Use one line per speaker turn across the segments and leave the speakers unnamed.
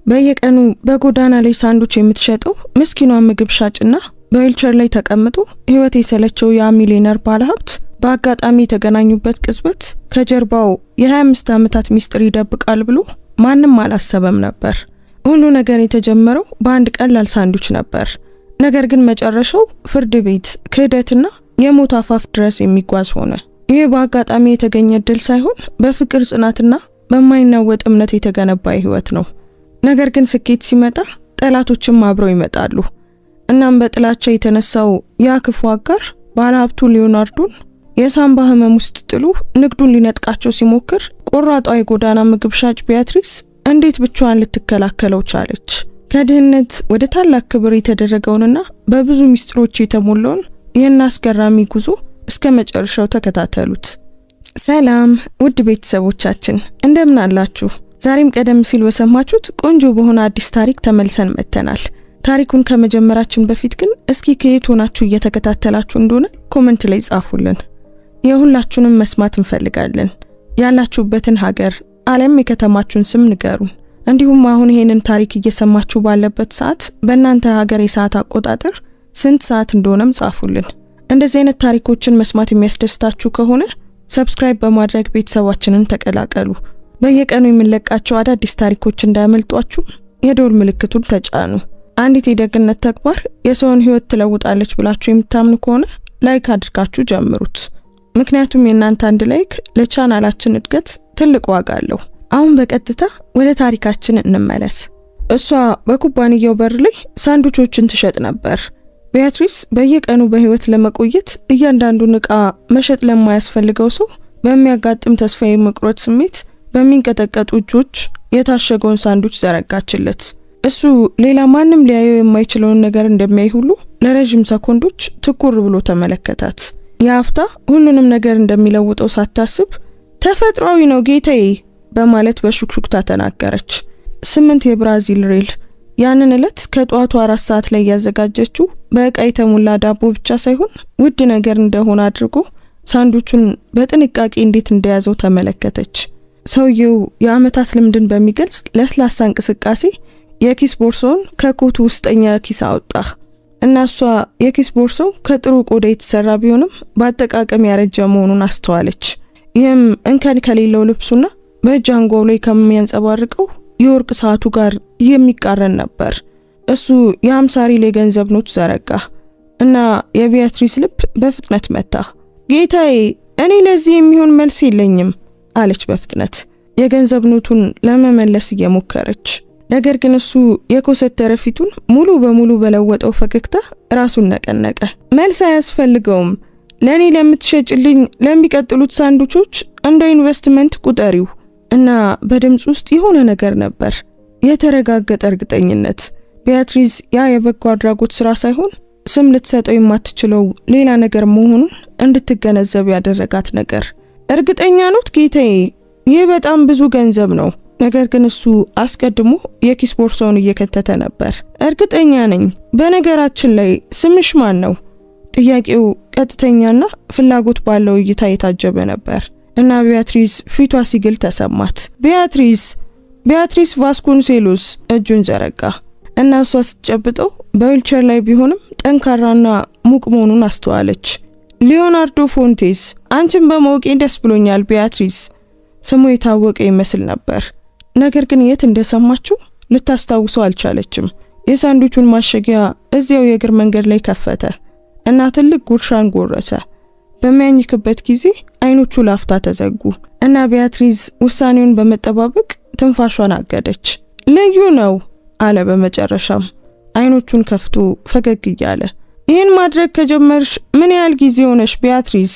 በየቀኑ በጎዳና ላይ ሳንዱች የምትሸጠው ምስኪኗ ምግብ ሻጭና በዊልቸር ላይ ተቀምጦ ህይወት የሰለቸው ያ ሚሊዮነር ባለሀብት በአጋጣሚ የተገናኙበት ቅጽበት ከጀርባው የ25 ዓመታት ሚስጥር ይደብቃል ብሎ ማንም አላሰበም ነበር። ሁሉ ነገር የተጀመረው በአንድ ቀላል ሳንዱች ነበር። ነገር ግን መጨረሻው ፍርድ ቤት፣ ክህደትና የሞት አፋፍ ድረስ የሚጓዝ ሆነ። ይህ በአጋጣሚ የተገኘ እድል ሳይሆን በፍቅር ጽናትና በማይናወጥ እምነት የተገነባ ህይወት ነው። ነገር ግን ስኬት ሲመጣ ጠላቶችም አብረው ይመጣሉ። እናም በጥላቻ የተነሳው ያ ክፉ አጋር ባለሀብቱ ሊዮናርዶን የሳምባ ህመም ውስጥ ጥሎ ንግዱን ሊነጥቃቸው ሲሞክር ቆራጧ የጎዳና ምግብ ሻጭ ቢያትሪስ እንዴት ብቻዋን ልትከላከለው ቻለች? ከድህነት ወደ ታላቅ ክብር የተደረገውንና በብዙ ሚስጥሮች የተሞላውን ይህን አስገራሚ ጉዞ እስከ መጨረሻው ተከታተሉት። ሰላም ውድ ቤተሰቦቻችን እንደምን አላችሁ? ዛሬም ቀደም ሲል በሰማችሁት ቆንጆ በሆነ አዲስ ታሪክ ተመልሰን መጥተናል። ታሪኩን ከመጀመራችን በፊት ግን እስኪ ከየት ሆናችሁ እየተከታተላችሁ እንደሆነ ኮሜንት ላይ ጻፉልን። የሁላችሁንም መስማት እንፈልጋለን። ያላችሁበትን ሀገር ዓለም የከተማችሁን ስም ንገሩን። እንዲሁም አሁን ይሄንን ታሪክ እየሰማችሁ ባለበት ሰዓት በእናንተ ሀገር የሰዓት አቆጣጠር ስንት ሰዓት እንደሆነም ጻፉልን። እንደዚህ አይነት ታሪኮችን መስማት የሚያስደስታችሁ ከሆነ ሰብስክራይብ በማድረግ ቤተሰባችንን ተቀላቀሉ። በየቀኑ የምንለቃቸው አዳዲስ ታሪኮች እንዳያመልጧችሁ የደወል ምልክቱን ተጫኑ። አንዲት የደግነት ተግባር የሰውን ህይወት ትለውጣለች ብላችሁ የምታምኑ ከሆነ ላይክ አድርጋችሁ ጀምሩት። ምክንያቱም የእናንተ አንድ ላይክ ለቻናላችን እድገት ትልቅ ዋጋ አለው። አሁን በቀጥታ ወደ ታሪካችን እንመለስ። እሷ በኩባንያው በር ላይ ሳንዱቾችን ትሸጥ ነበር። ቢያትሪስ በየቀኑ በህይወት ለመቆየት እያንዳንዱን ዕቃ መሸጥ ለማያስፈልገው ሰው በሚያጋጥም ተስፋ የመቁረጥ ስሜት በሚንቀጠቀጡ እጆች የታሸገውን ሳንዱች ዘረጋችለት። እሱ ሌላ ማንም ሊያየው የማይችለውን ነገር እንደሚያይ ሁሉ ለረጅም ሰኮንዶች ትኩር ብሎ ተመለከታት። የአፍታ ሁሉንም ነገር እንደሚለውጠው ሳታስብ ተፈጥሯዊ ነው ጌታዬ በማለት በሹክሹክታ ተናገረች። 8 የብራዚል ሬል ያንን ዕለት ከጧቱ 4 ሰዓት ላይ ያዘጋጀችው በዕቃ የተሞላ ዳቦ ብቻ ሳይሆን ውድ ነገር እንደሆነ አድርጎ ሳንዱቹን በጥንቃቄ እንዴት እንደያዘው ተመለከተች። ሰውየው የአመታት ልምድን በሚገልጽ ለስላሳ እንቅስቃሴ የኪስ ቦርሳውን ከኮቱ ውስጠኛ ኪስ አወጣ እና እሷ የኪስ ቦርሳው ከጥሩ ቆዳ የተሰራ ቢሆንም በአጠቃቀም ያረጀ መሆኑን አስተዋለች። ይህም እንከን ከሌለው ልብሱና በእጅ አንጓው ላይ ከሚያንጸባርቀው የወርቅ ሰዓቱ ጋር የሚቃረን ነበር። እሱ የ50 ሪል የገንዘብ ኖት ዘረጋ እና የቢያትሪስ ልብ በፍጥነት መታ። ጌታዬ፣ እኔ ለዚህ የሚሆን መልስ የለኝም አለች በፍጥነት የገንዘብ ኖቱን ለመመለስ እየሞከረች። ነገር ግን እሱ የኮሰተረ ፊቱን ሙሉ በሙሉ በለወጠው ፈገግታ ራሱን ነቀነቀ። መልስ አያስፈልገውም። ለኔ ለምትሸጭልኝ ለሚቀጥሉት ሳንዱቾች እንደ ኢንቨስትመንት ቁጠሪው እና በድምጽ ውስጥ የሆነ ነገር ነበር፣ የተረጋገጠ እርግጠኝነት። ቢያትሪስ ያ የበጎ አድራጎት ስራ ሳይሆን ስም ልትሰጠው የማትችለው ሌላ ነገር መሆኑን እንድትገነዘብ ያደረጋት ነገር። እርግጠኛ ኖት ጌታዬ? ይህ በጣም ብዙ ገንዘብ ነው። ነገር ግን እሱ አስቀድሞ የኪስ ቦርሳውን እየከተተ ነበር። እርግጠኛ ነኝ። በነገራችን ላይ ስምሽ ማን ነው? ጥያቄው ቀጥተኛና ፍላጎት ባለው እይታ የታጀበ ነበር እና ቢያትሪስ ፊቷ ሲግል ተሰማት። ቢያትሪስ ቫስኮንሴሎስ እጁን ዘረጋ እና እሷ ስትጨብጠው በዊልቸር ላይ ቢሆንም ጠንካራና ሙቅ መሆኑን አስተዋለች። ሊዮናርዶ ፎንቴስ፣ አንቺን በማወቄ ደስ ብሎኛል ቢያትሪስ። ስሙ የታወቀ ይመስል ነበር። ነገር ግን የት እንደሰማችው ልታስታውሰው አልቻለችም። የሳንዱቹን ማሸጊያ እዚያው የእግር መንገድ ላይ ከፈተ እና ትልቅ ጉርሻን ጎረሰ። በሚያኝክበት ጊዜ አይኖቹ ላፍታ ተዘጉ እና ቢያትሪስ ውሳኔውን በመጠባበቅ ትንፋሿን አገደች። ልዩ ነው አለ በመጨረሻም አይኖቹን ከፍቶ ፈገግ እያለ። ይህን ማድረግ ከጀመርሽ ምን ያህል ጊዜ ሆነሽ ቢያትሪስ?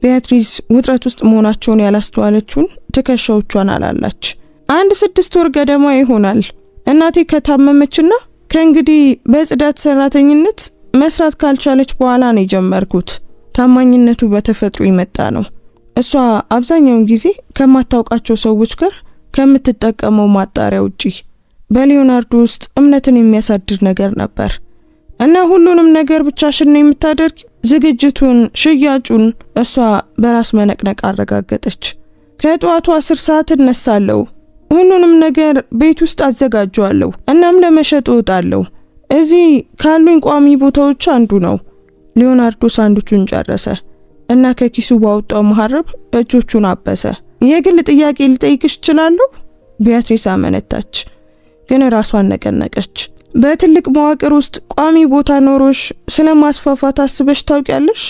ቢያትሪስ ውጥረት ውስጥ መሆናቸውን ያላስተዋለችውን ትከሻዎቿን አላላች። 6 ወር ገደማ ይሆናል። እናቴ ከታመመችና ከእንግዲህ በጽዳት ሰራተኝነት መስራት ካልቻለች በኋላ ነው የጀመርኩት። ታማኝነቱ በተፈጥሮ ይመጣ ነው። እሷ አብዛኛውን ጊዜ ከማታውቃቸው ሰዎች ጋር ከምትጠቀመው ማጣሪያ ውጪ በሊዮናርዶ ውስጥ እምነትን የሚያሳድር ነገር ነበር እና ሁሉንም ነገር ብቻሽን ነው የምታደርግ? ዝግጅቱን፣ ሽያጩን እሷ በራስ መነቅነቅ አረጋገጠች። ከጧቱ 10 ሰዓት እነሳለሁ ሁሉንም ነገር ቤት ውስጥ አዘጋጀዋለሁ። እናም ለመሸጥ እወጣለሁ። እዚህ ካሉኝ ቋሚ ቦታዎች አንዱ ነው። ሊዮናርዶ ሳንዱቹን ጨረሰ እና ከኪሱ ባወጣው መሐረብ እጆቹን አበሰ። የግል ጥያቄ ልጠይቅሽ እችላለሁ? ቢያትሪስ አመነታች፣ ግን ራሷን ነቀነቀች። በትልቅ መዋቅር ውስጥ ቋሚ ቦታ ኖሮሽ ስለማስፋፋት አስበሽ ታውቂያለሽ?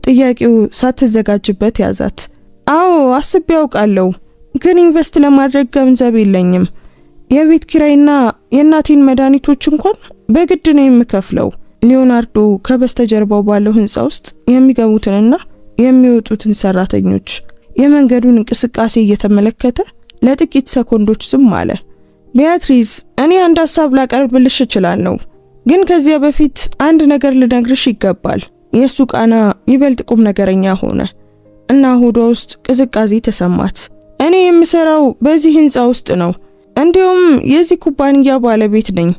ጥያቄው ሳትዘጋጅበት ያዛት። አዎ አስቤ ያውቃለሁ፣ ግን ኢንቨስት ለማድረግ ገንዘብ የለኝም። የቤት ኪራይና የእናቴን መድኃኒቶች እንኳን በግድ ነው የምከፍለው። ሊዮናርዶ ከበስተጀርባው ባለው ህንጻ ውስጥ የሚገቡትንና የሚወጡትን ሰራተኞች የመንገዱን እንቅስቃሴ እየተመለከተ ለጥቂት ሰኮንዶች ዝም አለ። ቢያትሪስ፣ እኔ አንድ ሐሳብ ላቀርብልሽ እችላለሁ፣ ግን ከዚያ በፊት አንድ ነገር ልነግርሽ ይገባል። የሱ ቃና ይበልጥ ቁም ነገረኛ ሆነ እና ሆዷ ውስጥ ቅዝቃዜ ተሰማት። እኔ የምሰራው በዚህ ህንጻ ውስጥ ነው፣ እንዲሁም የዚህ ኩባንያ ባለቤት ነኝ።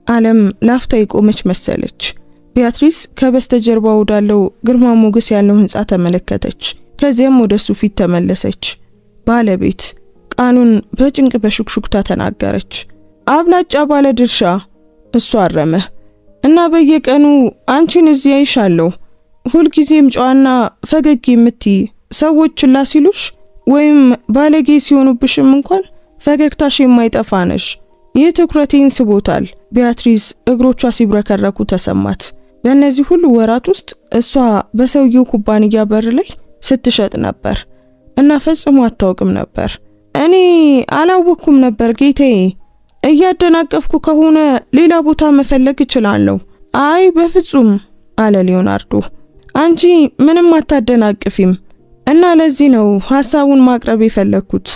ዓለም ላፍታ የቆመች መሰለች። ቢያትሪስ ከበስተጀርባ ወዳለው ግርማ ሞገስ ያለው ህንጻ ተመለከተች። ከዚያም ወደሱ ፊት ተመለሰች። ባለቤት ቃኑን በጭንቅ በሹክሹክታ ተናገረች። አብላጫ ባለ ድርሻ፣ እሱ አረመ እና በየቀኑ አንቺን እዚያ ይሻለሁ። ሁልጊዜም ጨዋና ፈገግ የምትይ፣ ሰዎች ችላ ሲሉሽ ወይም ባለጌ ሲሆኑብሽም እንኳን ፈገግታሽ የማይጠፋ ነሽ። ይህ ትኩረቴን ስቦታል። ቢያትሪስ እግሮቿ ሲብረከረኩ ተሰማት። በእነዚህ ሁሉ ወራት ውስጥ እሷ በሰውየው ኩባንያ በር ላይ ስትሸጥ ነበር እና ፈጽሞ አታውቅም ነበር። እኔ አላወቅኩም ነበር ጌታዬ። እያደናቀፍኩ ከሆነ ሌላ ቦታ መፈለግ እችላለሁ። አይ በፍጹም አለ ሊዮናርዶ። አንቺ ምንም አታደናቅፊም እና ለዚህ ነው ሐሳቡን ማቅረብ የፈለግኩት።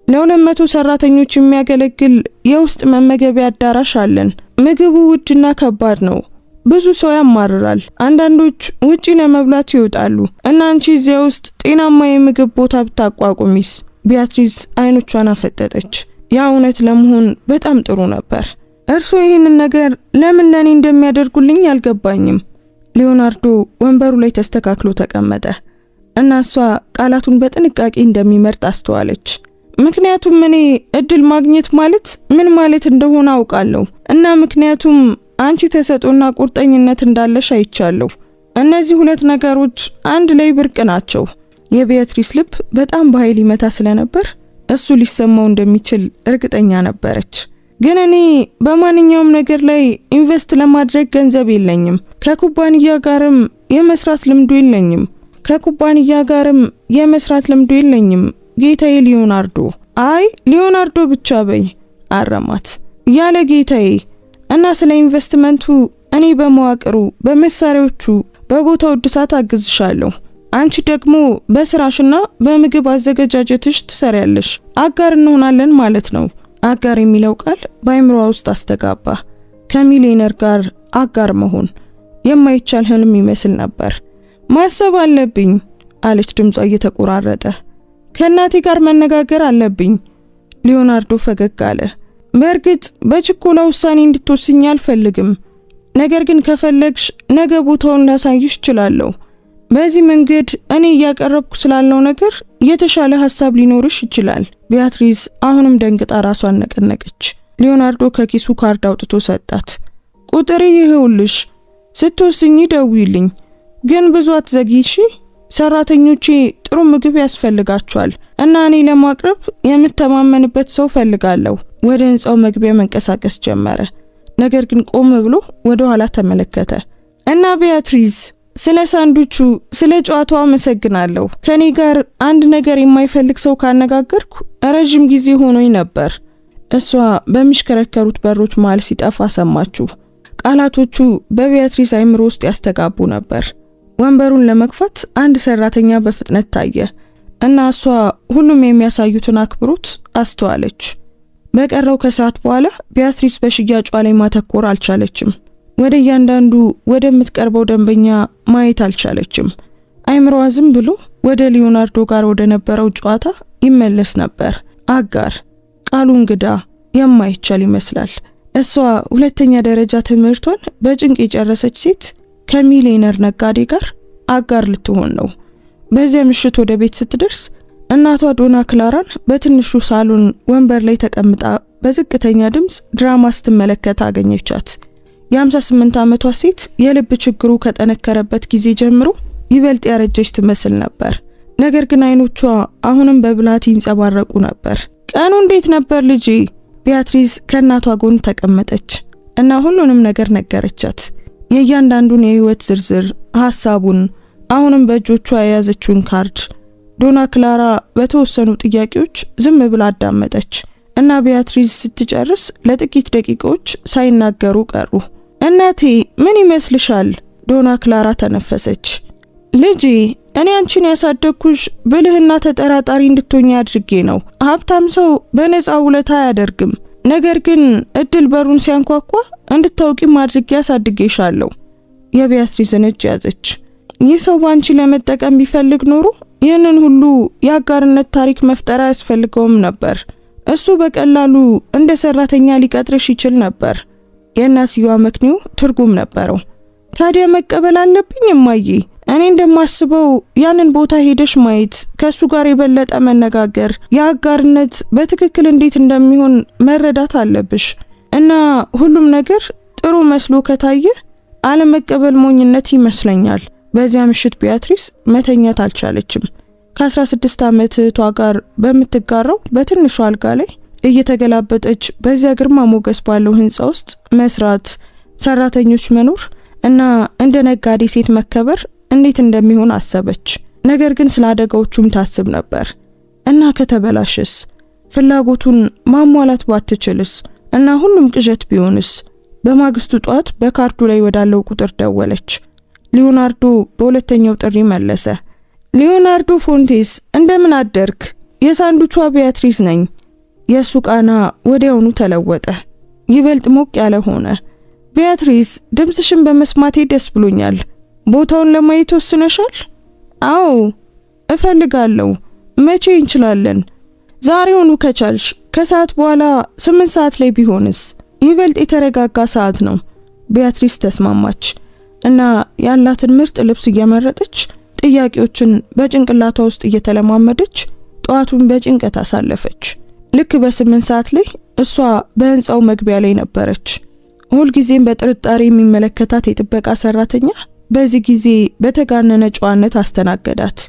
ለ200 ሰራተኞች የሚያገለግል የውስጥ መመገቢያ አዳራሽ አለን። ምግቡ ውድና ከባድ ነው። ብዙ ሰው ያማርራል። አንዳንዶች ውጪ ለመብላት ይወጣሉ እና አንቺ እዚያ ውስጥ ጤናማ የምግብ ቦታ ብታቋቁሚስ? ቢያትሪስ አይኖቿን አፈጠጠች። ያ እውነት ለመሆን በጣም ጥሩ ነበር። እርስዎ ይህንን ነገር ለምን ለኔ እንደሚያደርጉልኝ አልገባኝም። ሊዮናርዶ ወንበሩ ላይ ተስተካክሎ ተቀመጠ እና እሷ ቃላቱን በጥንቃቄ እንደሚመርጥ አስተዋለች። ምክንያቱም እኔ እድል ማግኘት ማለት ምን ማለት እንደሆነ አውቃለሁ እና ምክንያቱም አንቺ ተሰጦና ቁርጠኝነት እንዳለሽ አይቻለሁ። እነዚህ ሁለት ነገሮች አንድ ላይ ብርቅ ናቸው። የቢያትሪስ ልብ በጣም በኃይል ይመታ ስለነበር እሱ ሊሰማው እንደሚችል እርግጠኛ ነበረች። ግን እኔ በማንኛውም ነገር ላይ ኢንቨስት ለማድረግ ገንዘብ የለኝም። ከኩባንያ ጋርም የመስራት ልምዱ የለኝም ጌታዬ ሊዮናርዶ። አይ ሊዮናርዶ ብቻ በይ አረማት። ያለ ጌታዬ። እና ስለ ኢንቨስትመንቱ እኔ በመዋቅሩ፣ በመሳሪያዎቹ፣ በቦታው እድሳት አግዝሻለሁ። አንቺ ደግሞ በስራሽና በምግብ አዘገጃጀትሽ ትሰሪያለሽ። አጋር እንሆናለን ማለት ነው። አጋር የሚለው ቃል በአይምሮዋ ውስጥ አስተጋባ። ከሚሊዮነር ጋር አጋር መሆን የማይቻል ህልም ይመስል ነበር። ማሰብ አለብኝ አለች ድምጿ እየተቆራረጠ። ከእናቴ ጋር መነጋገር አለብኝ። ሊዮናርዶ ፈገግ አለ። በእርግጥ በችኮላ ውሳኔ እንድትወስኝ አልፈልግም። ነገር ግን ከፈለግሽ ነገ ቦታውን ላሳይሽ እችላለሁ። በዚህ መንገድ እኔ እያቀረብኩ ስላለው ነገር የተሻለ ሐሳብ ሊኖርሽ ይችላል። ቢያትሪስ አሁንም ደንግጣ ራሷን ነቀነቀች። ሊዮናርዶ ከኪሱ ካርድ አውጥቶ ሰጣት። ቁጥሬ ይሄውልሽ፣ ስትወስኚ ደውይልኝ፣ ግን ብዙ አትዘግይሽ። ሰራተኞቼ ጥሩ ምግብ ያስፈልጋቸዋል እና እኔ ለማቅረብ የምተማመንበት ሰው ፈልጋለሁ። ወደ ህንጻው መግቢያ መንቀሳቀስ ጀመረ። ነገር ግን ቆም ብሎ ወደ ኋላ ተመለከተ እና ቢያትሪስ፣ ስለ ሳንዱቹ፣ ስለ ጨዋታው አመሰግናለሁ። ከኔ ጋር አንድ ነገር የማይፈልግ ሰው ካነጋገርኩ ረጅም ጊዜ ሆኖኝ ነበር። እሷ በሚሽከረከሩት በሮች መሃል ሲጠፋ ሰማችሁ። ቃላቶቹ በቢያትሪስ አይምሮ ውስጥ ያስተጋቡ ነበር። ወንበሩን ለመግፋት አንድ ሰራተኛ በፍጥነት ታየ እና እሷ ሁሉም የሚያሳዩትን አክብሮት አስተዋለች። በቀረው ከሰዓት በኋላ ቢያትሪስ በሽያጯ ላይ ማተኮር አልቻለችም። ወደ እያንዳንዱ ወደምትቀርበው ደንበኛ ማየት አልቻለችም። አይምሮዋ ዝም ብሎ ወደ ሊዮናርዶ ጋር ወደ ነበረው ጨዋታ ይመለስ ነበር። አጋር፣ ቃሉ እንግዳ፣ የማይቻል ይመስላል። እሷ ሁለተኛ ደረጃ ትምህርቷን በጭንቅ የጨረሰች ሴት ከሚሊዮነር ነጋዴ ጋር አጋር ልትሆን ነው። በዚያ ምሽት ወደ ቤት ስትደርስ እናቷ ዶና ክላራን በትንሹ ሳሎን ወንበር ላይ ተቀምጣ በዝቅተኛ ድምፅ ድራማ ስትመለከት አገኘቻት። የ58 ዓመቷ ሴት የልብ ችግሩ ከጠነከረበት ጊዜ ጀምሮ ይበልጥ ያረጀች ትመስል ነበር። ነገር ግን አይኖቿ አሁንም በብልሃት ይንጸባረቁ ነበር። ቀኑ እንዴት ነበር ልጄ? ቢያትሪስ ከእናቷ ጎን ተቀመጠች እና ሁሉንም ነገር ነገረቻት። የእያንዳንዱን የህይወት ዝርዝር ሐሳቡን፣ አሁንም በእጆቿ የያዘችውን ካርድ። ዶና ክላራ በተወሰኑ ጥያቄዎች ዝም ብላ አዳመጠች እና ቢያትሪስ ስትጨርስ ለጥቂት ደቂቃዎች ሳይናገሩ ቀሩ። እናቴ ምን ይመስልሻል? ዶና ክላራ ተነፈሰች። ልጄ እኔ አንቺን ያሳደግኩሽ ብልህና ተጠራጣሪ እንድትሆኚ አድርጌ ነው። ሀብታም ሰው በነፃ ውለታ አያደርግም። ነገር ግን እድል በሩን ሲያንኳኳ እንድታውቂም አድርጌ ያሳድጌሻለሁ። የቢያትሪስን እጅ ያዘች። ይህ ሰው ባንቺ ለመጠቀም ቢፈልግ ኖሮ ይህንን ሁሉ የአጋርነት ታሪክ መፍጠር አያስፈልገውም ነበር። እሱ በቀላሉ እንደ ሰራተኛ ሊቀጥርሽ ይችል ነበር። የእናትየዋ መክንዮ ትርጉም ነበረው። ታዲያ መቀበል አለብኝ እማዬ? እኔ እንደማስበው ያንን ቦታ ሄደሽ ማየት፣ ከሱ ጋር የበለጠ መነጋገር፣ የአጋርነት በትክክል እንዴት እንደሚሆን መረዳት አለብሽ እና ሁሉም ነገር ጥሩ መስሎ ከታየ አለመቀበል ሞኝነት ይመስለኛል። በዚያ ምሽት ቢያትሪስ መተኛት አልቻለችም። ከ16 ዓመት እህቷ ጋር በምትጋራው በትንሹ አልጋ ላይ እየተገላበጠች በዚያ ግርማ ሞገስ ባለው ህንጻ ውስጥ መስራት፣ ሰራተኞች መኖር እና እንደ ነጋዴ ሴት መከበር እንዴት እንደሚሆን አሰበች። ነገር ግን ስለ አደጋዎቹም ታስብ ነበር እና ከተበላሽስ፣ ፍላጎቱን ማሟላት ባትችልስ እና ሁሉም ቅዠት ቢሆንስ? በማግስቱ ጧት በካርዱ ላይ ወዳለው ቁጥር ደወለች። ሊዮናርዶ በሁለተኛው ጥሪ መለሰ። ሊዮናርዶ ፎንቴስ፣ እንደምን አደርክ? የሳንዱቿ ቢያትሪስ ነኝ። የሱ ቃና ወዲያውኑ ተለወጠ፣ ይበልጥ ሞቅ ያለ ሆነ። ቢያትሪስ፣ ድምጽሽን በመስማቴ ደስ ብሎኛል። ቦታውን ለማየት ወስነሻል? አዎ እፈልጋለሁ። መቼ እንችላለን? ዛሬውኑ ከቻልሽ። ከሰዓት በኋላ 8 ሰዓት ላይ ቢሆንስ? ይበልጥ የተረጋጋ ሰዓት ነው። ቢያትሪስ ተስማማች እና ያላትን ምርጥ ልብስ እየመረጠች ጥያቄዎችን በጭንቅላቷ ውስጥ እየተለማመደች ጠዋቱን በጭንቀት አሳለፈች። ልክ በ8 ሰዓት ላይ እሷ በህንጻው መግቢያ ላይ ነበረች። ሁልጊዜም በጥርጣሬ የሚመለከታት የጥበቃ ሰራተኛ በዚህ ጊዜ በተጋነነ ጨዋነት አስተናገዳት።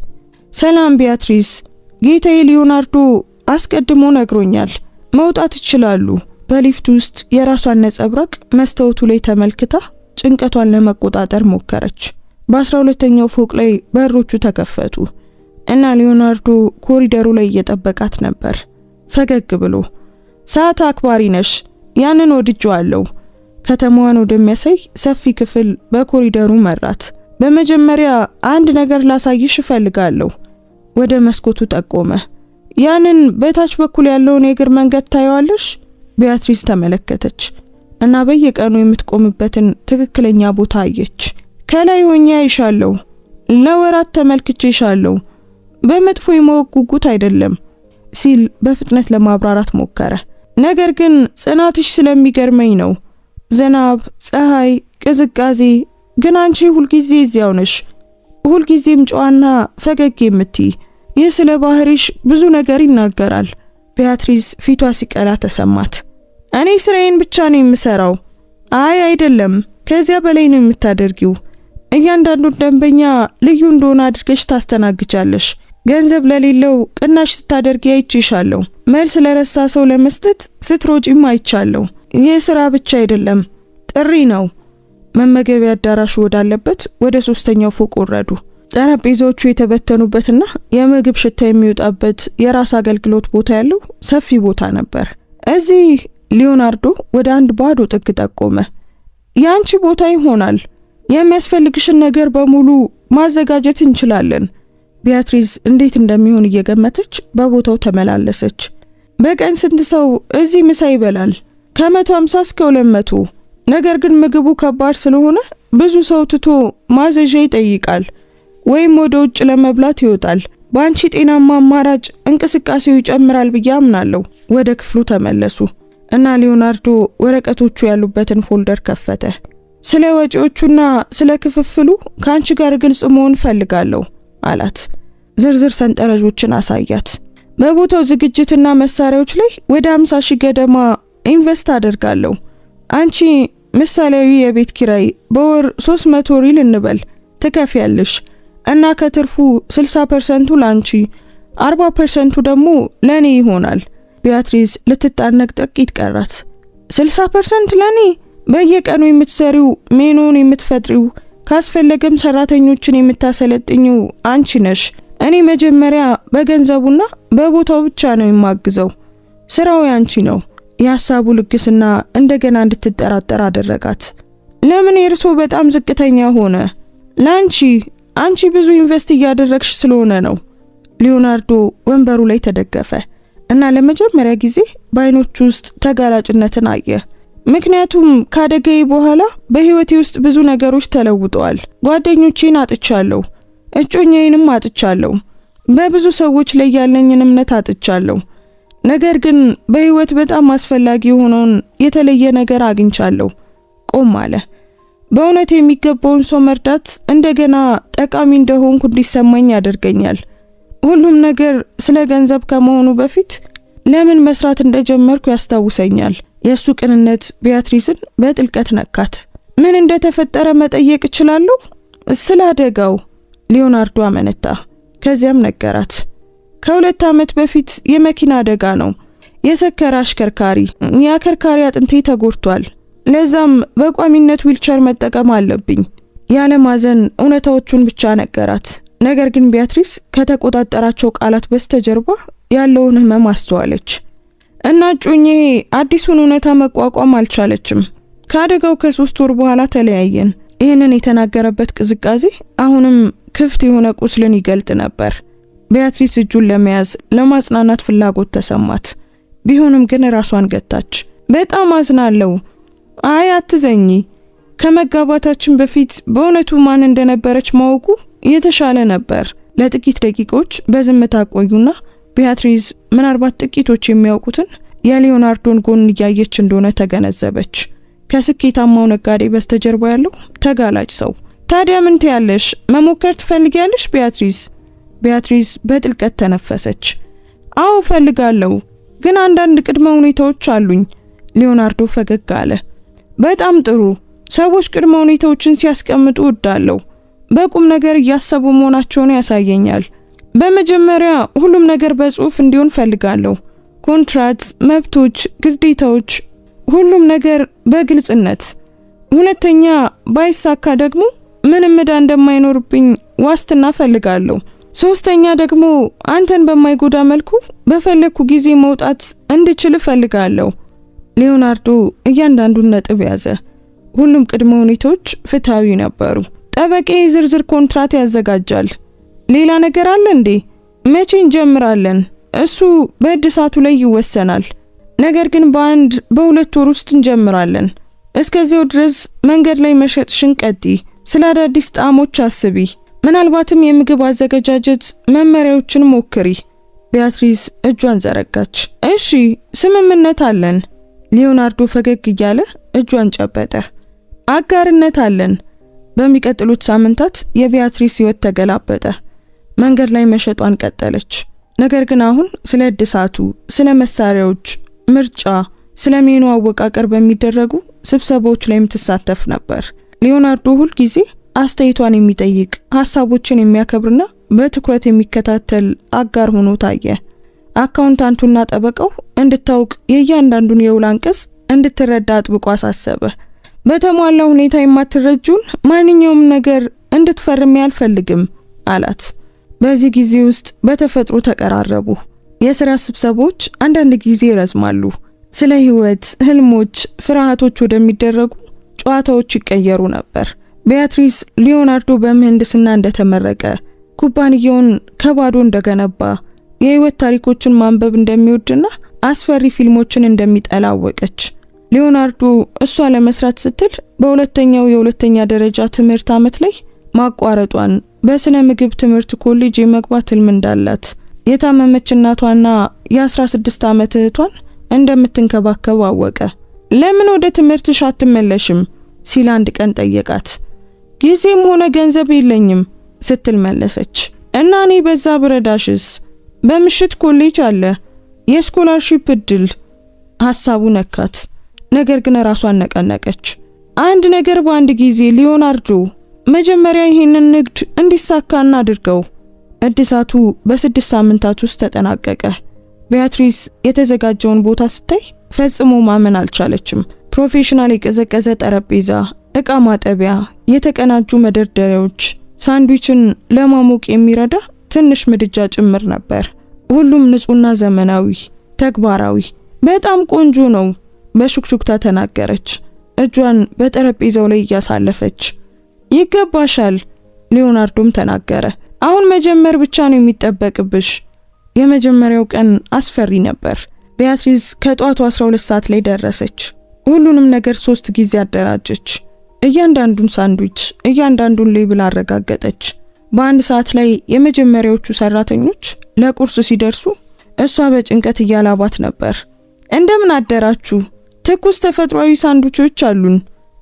ሰላም ቢያትሪስ፣ ጌታዬ ሊዮናርዶ አስቀድሞ ነግሮኛል፣ መውጣት ይችላሉ። በሊፍት ውስጥ የራሷን ነጸብራቅ መስታወቱ ላይ ተመልክታ ጭንቀቷን ለመቆጣጠር ሞከረች። በ12ኛው ፎቅ ላይ በሮቹ ተከፈቱ እና ሊዮናርዶ ኮሪደሩ ላይ እየጠበቃት ነበር። ፈገግ ብሎ ሰዓት አክባሪ ነሽ፣ ያንን ወድጄዋለሁ። ከተማዋን ወደሚያሳይ ሰፊ ክፍል በኮሪደሩ መራት። በመጀመሪያ አንድ ነገር ላሳይሽ እፈልጋለሁ። ወደ መስኮቱ ጠቆመ። ያንን በታች በኩል ያለውን የእግር መንገድ ታየዋለሽ? ቢያትሪስ ተመለከተች እና በየቀኑ የምትቆምበትን ትክክለኛ ቦታ አየች። ከላይ ሆኜ አይሻለሁ፣ ለወራት ተመልክቼሻለሁ፣ በመጥፎ የማወቅ ጉጉት አይደለም ሲል በፍጥነት ለማብራራት ሞከረ። ነገር ግን ጽናትሽ ስለሚገርመኝ ነው። ዝናብ፣ ፀሐይ፣ ቅዝቃዜ፣ ግን አንቺ ሁልጊዜ እዚያው ነሽ። ሁልጊዜም ጨዋና ፈገግ የምትይ። ይህ ስለ ባህሪሽ ብዙ ነገር ይናገራል። ቢያትሪስ ፊቷ ሲቀላ ተሰማት። እኔ ስራዬን ብቻ ነው የምሰራው። አይ አይደለም፣ ከዚያ በላይ ነው የምታደርጊው። እያንዳንዱ ደንበኛ ልዩ እንደሆነ አድርገሽ ታስተናግቻለሽ። ገንዘብ ለሌለው ቅናሽ ስታደርጊ አይቼሻለሁ። መልስ ለረሳ ሰው ለመስጠት ስትሮጪም አይቻለሁ። ይህ ስራ ብቻ አይደለም፣ ጥሪ ነው። መመገቢያ አዳራሹ ወዳለበት ወደ 3ኛው ፎቅ ወረዱ። ጠረጴዛዎቹ የተበተኑበትና የምግብ ሽታ የሚወጣበት የራስ አገልግሎት ቦታ ያለው ሰፊ ቦታ ነበር። እዚህ ሊዮናርዶ ወደ አንድ ባዶ ጥግ ጠቆመ። ያንቺ ቦታ ይሆናል። የሚያስፈልግሽን ነገር በሙሉ ማዘጋጀት እንችላለን። ቢያትሪስ እንዴት እንደሚሆን እየገመተች በቦታው ተመላለሰች። በቀን ስንት ሰው እዚህ ምሳ ይበላል? ከ150 እስከ 200። ነገር ግን ምግቡ ከባድ ስለሆነ ብዙ ሰው ትቶ ማዘዣ ይጠይቃል ወይም ወደ ውጭ ለመብላት ይወጣል። በአንቺ ጤናማ አማራጭ እንቅስቃሴው ይጨምራል ብዬ አምናለሁ። ወደ ክፍሉ ተመለሱ እና ሊዮናርዶ ወረቀቶቹ ያሉበትን ፎልደር ከፈተ። ስለ ወጪዎቹና ስለ ክፍፍሉ ከአንቺ ጋር ግልጽ መሆን ፈልጋለሁ አላት። ዝርዝር ሰንጠረዦችን አሳያት። በቦታው ዝግጅትና መሳሪያዎች ላይ ወደ 50 ሺህ ገደማ ኢንቨስት አደርጋለሁ። አንቺ ምሳሌያዊ የቤት ኪራይ በወር 300 ሪል እንበል ትከፍያለሽ እና ከትርፉ 60% ላንቺ 40% ደግሞ ለኔ ይሆናል። ቢያትሪስ ልትጣነቅ ጥቂት ቀራት። 60% ለኔ? በየቀኑ የምትሰሪው ሜኖን የምትፈጥሪው ካስፈለገም ሰራተኞችን የምታሰለጥኚው አንቺ ነሽ። እኔ መጀመሪያ በገንዘቡና በቦታው ብቻ ነው የማግዘው። ስራው ያንቺ ነው። የሐሳቡ ልግስና እንደገና እንድትጠራጠር አደረጋት። ለምን የእርሶ በጣም ዝቅተኛ ሆነ? አንቺ ብዙ ኢንቨስት እያደረግሽ ስለሆነ ነው። ሊዮናርዶ ወንበሩ ላይ ተደገፈ እና ለመጀመሪያ ጊዜ በአይኖቹ ውስጥ ተጋላጭነትን አየ። ምክንያቱም ካደገዬ በኋላ በህይወቴ ውስጥ ብዙ ነገሮች ተለውጠዋል። ጓደኞቼን አጥቻለሁ፣ እጮኛዬንም አጥቻለሁ፣ በብዙ ሰዎች ላይ ያለኝን እምነት አጥቻለሁ። ነገር ግን በህይወት በጣም አስፈላጊ የሆነውን የተለየ ነገር አግኝቻለሁ። ቆም አለ። በእውነት የሚገባውን ሰው መርዳት እንደገና ጠቃሚ እንደሆንኩ እንዲሰማኝ ያደርገኛል። ሁሉም ነገር ስለ ገንዘብ ከመሆኑ በፊት ለምን መስራት እንደጀመርኩ ያስታውሰኛል። የሱ ቅንነት ቢያትሪስን በጥልቀት ነካት። ምን እንደተፈጠረ መጠየቅ እችላለሁ? ስለ አደጋው ሊዮናርዶ አመነታ። ከዚያም ነገራት። ከ2 ዓመት በፊት የመኪና አደጋ ነው። የሰከረ አሽከርካሪ። የአከርካሪ አጥንቴ ተጎድቷል። ለዛም በቋሚነት ዊልቸር መጠቀም አለብኝ። ያለ ማዘን እውነታዎቹን ብቻ ነገራት። ነገር ግን ቢያትሪስ ከተቆጣጠራቸው ቃላት በስተጀርባ ያለውን ህመም አስተዋለች እና እጮኛዬ አዲሱን እውነታ መቋቋም አልቻለችም። ከአደጋው ከ3 ወር በኋላ ተለያየን። ይህንን የተናገረበት ቅዝቃዜ አሁንም ክፍት የሆነ ቁስልን ይገልጥ ነበር። ቢያትሪስ እጁን ለመያዝ ለማጽናናት ፍላጎት ተሰማት። ቢሆንም ግን ራሷን ገታች። በጣም አዝናለሁ። አይ አትዘኚ። ከመጋባታችን በፊት በእውነቱ ማን እንደነበረች ማወቁ የተሻለ ነበር። ለጥቂት ደቂቆች በዝምታ ቆዩና ቢያትሪስ ምናልባት ጥቂቶች የሚያውቁትን የሊዮናርዶን ጎን እያየች እንደሆነ ተገነዘበች። ከስኬታማው ነጋዴ በስተጀርባ ያለው ተጋላጭ ሰው። ታዲያ ምን ትያለሽ? መሞከር ትፈልጊያለሽ ቢያትሪስ? ቢያትሪስ በጥልቀት ተነፈሰች። አዎ ፈልጋለሁ፣ ግን አንዳንድ ቅድመ ሁኔታዎች አሉኝ። ሊዮናርዶ ፈገግ አለ። በጣም ጥሩ። ሰዎች ቅድመ ሁኔታዎችን ሲያስቀምጡ እወዳለሁ። በቁም ነገር እያሰቡ መሆናቸውን ያሳየኛል። በመጀመሪያ ሁሉም ነገር በጽሁፍ እንዲሆን ፈልጋለሁ። ኮንትራት፣ መብቶች፣ ግዴታዎች፣ ሁሉም ነገር በግልጽነት። ሁለተኛ ባይሳካ ደግሞ ምንም ዕዳ እንደማይኖርብኝ ዋስትና ፈልጋለሁ። ሶስተኛ ደግሞ አንተን በማይጎዳ መልኩ በፈለኩ ጊዜ መውጣት እንድችል ፈልጋለሁ። ሊዮናርዶ እያንዳንዱን ነጥብ ያዘ። ሁሉም ቅድመ ሁኔታዎች ፍትሃዊ ነበሩ። ጠበቃዬ ዝርዝር ኮንትራት ያዘጋጃል። ሌላ ነገር አለ እንዴ? መቼ እንጀምራለን? እሱ በእድሳቱ ላይ ይወሰናል። ነገር ግን በ2 ወር ውስጥ እንጀምራለን። እስከዚያው ድረስ መንገድ ላይ መሸጥሽን ቀጥይ። ስለ አዳዲስ ጣዕሞች አስቢ። ምናልባትም የምግብ አዘገጃጀት መመሪያዎችን ሞክሪ። ቢያትሪስ እጇን ዘረጋች። እሺ፣ ስምምነት አለን። ሊዮናርዶ ፈገግ እያለ እጇን ጨበጠ። አጋርነት አለን። በሚቀጥሉት ሳምንታት የቢያትሪስ ህይወት ተገላበጠ። መንገድ ላይ መሸጧን ቀጠለች። ነገር ግን አሁን ስለ እድሳቱ፣ ስለ መሳሪያዎች ምርጫ፣ ስለ ሜኑ አወቃቀር በሚደረጉ ስብሰባዎች ላይ የምትሳተፍ ነበር። ሊዮናርዶ ሁል ጊዜ አስተያየቷን የሚጠይቅ፣ ሐሳቦችን የሚያከብርና በትኩረት የሚከታተል አጋር ሆኖ ታየ። አካውንታንቱና ጠበቃው እንድታውቅ የእያንዳንዱን የውል አንቀጽ እንድትረዳ አጥብቆ አሳሰበ። በተሟላ ሁኔታ የማትረጁን ማንኛውም ነገር እንድትፈርም አልፈልግም አላት። በዚህ ጊዜ ውስጥ በተፈጥሮ ተቀራረቡ። የሥራ ስብሰባዎች አንዳንድ ጊዜ ይረዝማሉ። ስለ ህይወት፣ ህልሞች፣ ፍርሃቶች ወደሚደረጉ ጨዋታዎች ይቀየሩ ነበር። ቢያትሪስ ሊዮናርዶ በምህንድስና እንደተመረቀ፣ ኩባንያውን ከባዶ እንደገነባ፣ የህይወት ታሪኮችን ማንበብ እንደሚወድና አስፈሪ ፊልሞችን እንደሚጠላ አወቀች። ሊዮናርዶ እሷ ለመስራት ስትል በሁለተኛው የሁለተኛ ደረጃ ትምህርት ዓመት ላይ ማቋረጧን፣ በስነ ምግብ ትምህርት ኮሌጅ የመግባት ህልም እንዳላት፣ የታመመች እናቷና የ16 ዓመት እህቷን እንደምትንከባከብ አወቀ። ለምን ወደ ትምህርትሽ አትመለሽም ሲል አንድ ቀን ጠየቃት። ጊዜም ሆነ ገንዘብ የለኝም ስትል መለሰች። እና እኔ በዛ ብረዳሽስ? በምሽት ኮሌጅ አለ የስኮላርሺፕ እድል። ሐሳቡ ነካት። ነገር ግን ራሷን ነቀነቀች። አንድ ነገር በአንድ ጊዜ ሊዮናርዶ፣ መጀመሪያ ይሄንን ንግድ እንዲሳካና አድርገው። እድሳቱ በ6 ሳምንታት ውስጥ ተጠናቀቀ። ቢያትሪስ የተዘጋጀውን ቦታ ስታይ ፈጽሞ ማመን አልቻለችም። ፕሮፌሽናል የቀዘቀዘ ጠረጴዛ፣ ዕቃ ማጠቢያ፣ የተቀናጁ መደርደሪያዎች፣ ሳንድዊችን ለማሞቅ የሚረዳ ትንሽ ምድጃ ጭምር ነበር። ሁሉም ንጹህና ዘመናዊ፣ ተግባራዊ። በጣም ቆንጆ ነው በሹክሹክታ ተናገረች፣ እጇን በጠረጴዛው ላይ እያሳለፈች። ይገባሻል ሊዮናርዶም ተናገረ። አሁን መጀመር ብቻ ነው የሚጠበቅብሽ። የመጀመሪያው ቀን አስፈሪ ነበር። ቢያትሪስ ከጧቱ 12 ሰዓት ላይ ደረሰች። ሁሉንም ነገር 3 ጊዜ አደራጀች። እያንዳንዱን ሳንድዊች፣ እያንዳንዱን ሌብል አረጋገጠች። በአንድ ሰዓት ላይ የመጀመሪያዎቹ ሰራተኞች ለቁርስ ሲደርሱ እሷ በጭንቀት እያላባት ነበር። እንደምን አደራችሁ፣ ትኩስ ተፈጥሯዊ ሳንድዊቾች አሉን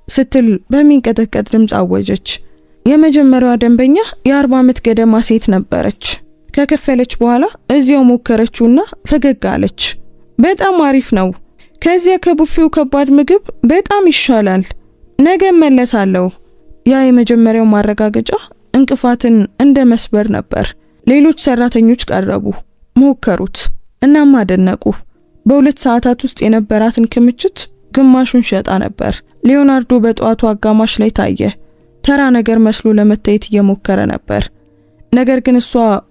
ስትል በሚንቀጠቀጥ ድምፅ አወጀች። የመጀመሪያዋ ደንበኛ የ40 ዓመት ገደማ ሴት ነበረች። ከከፈለች በኋላ እዚያው ሞከረችውና ፈገግ አለች። በጣም አሪፍ ነው። ከዚያ ከቡፌው ከባድ ምግብ በጣም ይሻላል። ነገ መለሳለሁ። ያ የመጀመሪያው ማረጋገጫ እንቅፋትን እንደ መስበር ነበር። ሌሎች ሰራተኞች ቀረቡ፣ ሞከሩት፣ እናም አደነቁ። በ2 ሰዓታት ውስጥ የነበራትን ክምችት ግማሹን ሸጣ ነበር። ሊዮናርዶ በጠዋቱ አጋማሽ ላይ ታየ። ተራ ነገር መስሎ ለመታየት እየሞከረ ነበር። ነገር ግን እሷ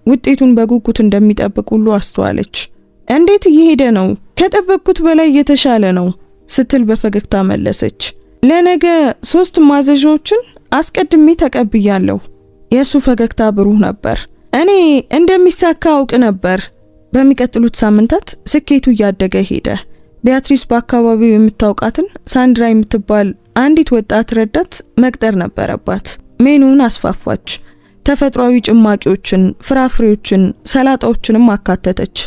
ውጤቱን በጉጉት እንደሚጠብቅ ሁሉ አስተዋለች። እንዴት እየሄደ ነው? ከጠበቅኩት በላይ እየተሻለ ነው ስትል በፈገግታ መለሰች። ለነገ 3 ማዘዣዎችን አስቀድሜ ተቀብያለሁ። የሱ ፈገግታ ብሩህ ነበር። እኔ እንደሚሳካ አውቅ ነበር። በሚቀጥሉት ሳምንታት ስኬቱ እያደገ ሄደ። ቢያትሪስ በአካባቢው የምታውቃትን ሳንድራ የምትባል አንዲት ወጣት ረዳት መቅጠር ነበረባት። ሜኑን አስፋፋች። ተፈጥሯዊ ጭማቂዎችን፣ ፍራፍሬዎችን፣ ሰላጣዎችንም አካተተች።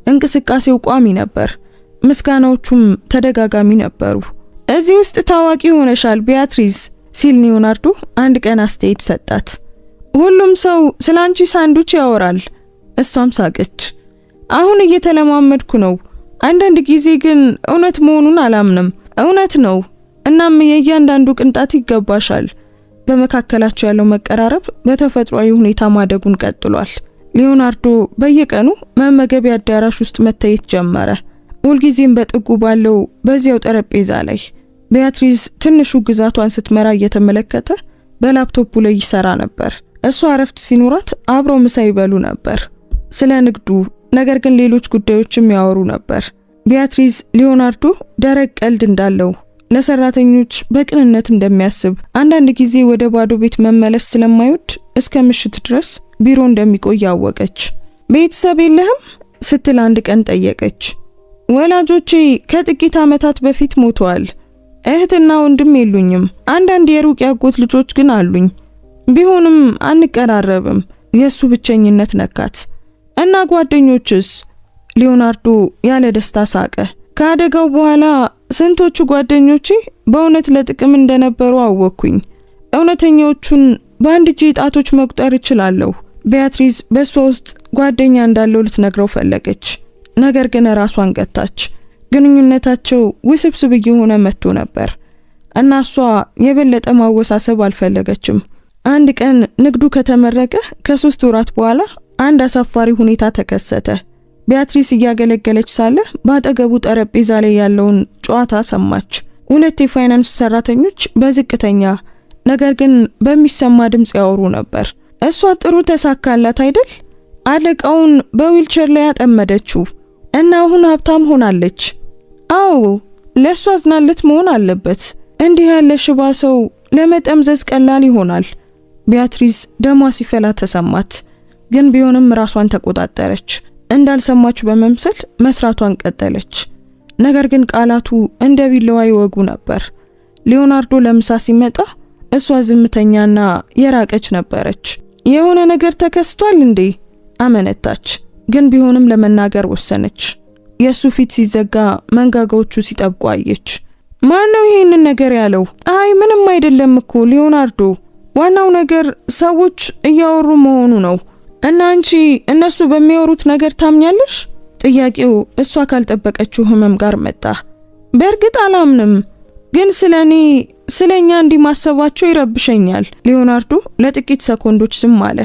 እንቅስቃሴው ቋሚ ነበር። ምስጋናዎቹም ተደጋጋሚ ነበሩ። እዚህ ውስጥ ታዋቂ ሆነሻል ቢያትሪስ ሲል ሊዮናርዶ አንድ ቀን አስተያየት ሰጣት። ሁሉም ሰው ስላንቺ ሳንድዊች ያወራል። እሷም ሳቀች። አሁን እየተለማመድኩ ነው። አንዳንድ ጊዜ ግን እውነት መሆኑን አላምንም። እውነት ነው። እናም የእያንዳንዱ ቅንጣት ይገባሻል። በመካከላቸው ያለው መቀራረብ በተፈጥሯዊ ሁኔታ ማደጉን ቀጥሏል። ሊዮናርዶ በየቀኑ መመገቢያ አዳራሽ ውስጥ መታየት ጀመረ። ሁልጊዜም በጥጉ ባለው በዚያው ጠረጴዛ ላይ ቢያትሪስ ትንሹ ግዛቷን ስትመራ እየተመለከተ በላፕቶፑ ላይ ይሰራ ነበር። እሷ እረፍት ሲኖራት አብረው ምሳ ይበሉ ነበር። ስለ ንግዱ፣ ነገር ግን ሌሎች ጉዳዮችም ያወሩ ነበር። ቢያትሪስ ሊዮናርዶ ደረቅ ቀልድ እንዳለው፣ ለሰራተኞች በቅንነት እንደሚያስብ፣ አንዳንድ ጊዜ ወደ ባዶ ቤት መመለስ ስለማይወድ እስከ ምሽት ድረስ ቢሮ እንደሚቆይ አወቀች። ቤተሰብ የለህም ስትል አንድ ቀን ጠየቀች። ወላጆቼ ከጥቂት ዓመታት በፊት ሞተዋል። እህትና ወንድም የሉኝም። አንዳንድ የሩቅ ያጎት ልጆች ግን አሉኝ። ቢሆንም አንቀራረብም። የሱ ብቸኝነት ነካት። እና ጓደኞችስ? ሊዮናርዶ ያለ ደስታ ሳቀ። ከአደጋው በኋላ ስንቶቹ ጓደኞቼ በእውነት ለጥቅም እንደነበሩ አወቅኩኝ። እውነተኛዎቹን በአንድ እጅ ጣቶች መቁጠር እችላለሁ። ቢያትሪስ በሷ ውስጥ ጓደኛ እንዳለው ልትነግረው ፈለገች። ነገር ግን ራሷን ገታች። ግንኙነታቸው ውስብስብ እየሆነ መጥቶ ነበር እና እሷ የበለጠ ማወሳሰብ አልፈለገችም። አንድ ቀን ንግዱ ከተመረቀ ከ3 ወራት በኋላ አንድ አሳፋሪ ሁኔታ ተከሰተ። ቢያትሪስ እያገለገለች ሳለ በአጠገቡ ጠረጴዛ ላይ ያለውን ጨዋታ ሰማች። 2 የፋይናንስ ሰራተኞች በዝቅተኛ ነገር ግን በሚሰማ ድምጽ ያወሩ ነበር። እሷ ጥሩ ተሳካላት አይደል? አለቃውን በዊልቸር ላይ ያጠመደችው እና አሁን ሀብታም ሆናለች። አዎ፣ ለሷ አዝናለት መሆን አለበት። እንዲህ ያለ ሽባ ሰው ለመጠምዘዝ ቀላል ይሆናል። ቢያትሪስ ደሟ ሲፈላ ተሰማት። ግን ቢሆንም ራሷን ተቆጣጠረች። እንዳልሰማች በመምሰል መስራቷን ቀጠለች። ነገር ግን ቃላቱ እንደ ቢላዋ ይወጉ ነበር። ሊዮናርዶ ለምሳ ሲመጣ እሷ ዝምተኛና የራቀች ነበረች። የሆነ ነገር ተከስቷል እንዴ? አመነታች። ግን ቢሆንም ለመናገር ወሰነች። የሱ ፊት ሲዘጋ መንጋጋዎቹ ሲጠብቁ አየች። ማን ነው ይሄንን ነገር ያለው? አይ ምንም አይደለም እኮ ሊዮናርዶ፣ ዋናው ነገር ሰዎች እያወሩ መሆኑ ነው። እና አንቺ እነሱ በሚያወሩት ነገር ታምኛለሽ? ጥያቄው እሷ ካልጠበቀችው ህመም ጋር መጣ። በእርግጥ አላምንም፣ ግን ስለኛ እንዲህ ማሰባቸው ይረብሸኛል። ሊዮናርዶ ለጥቂት ሰኮንዶች ዝም አለ።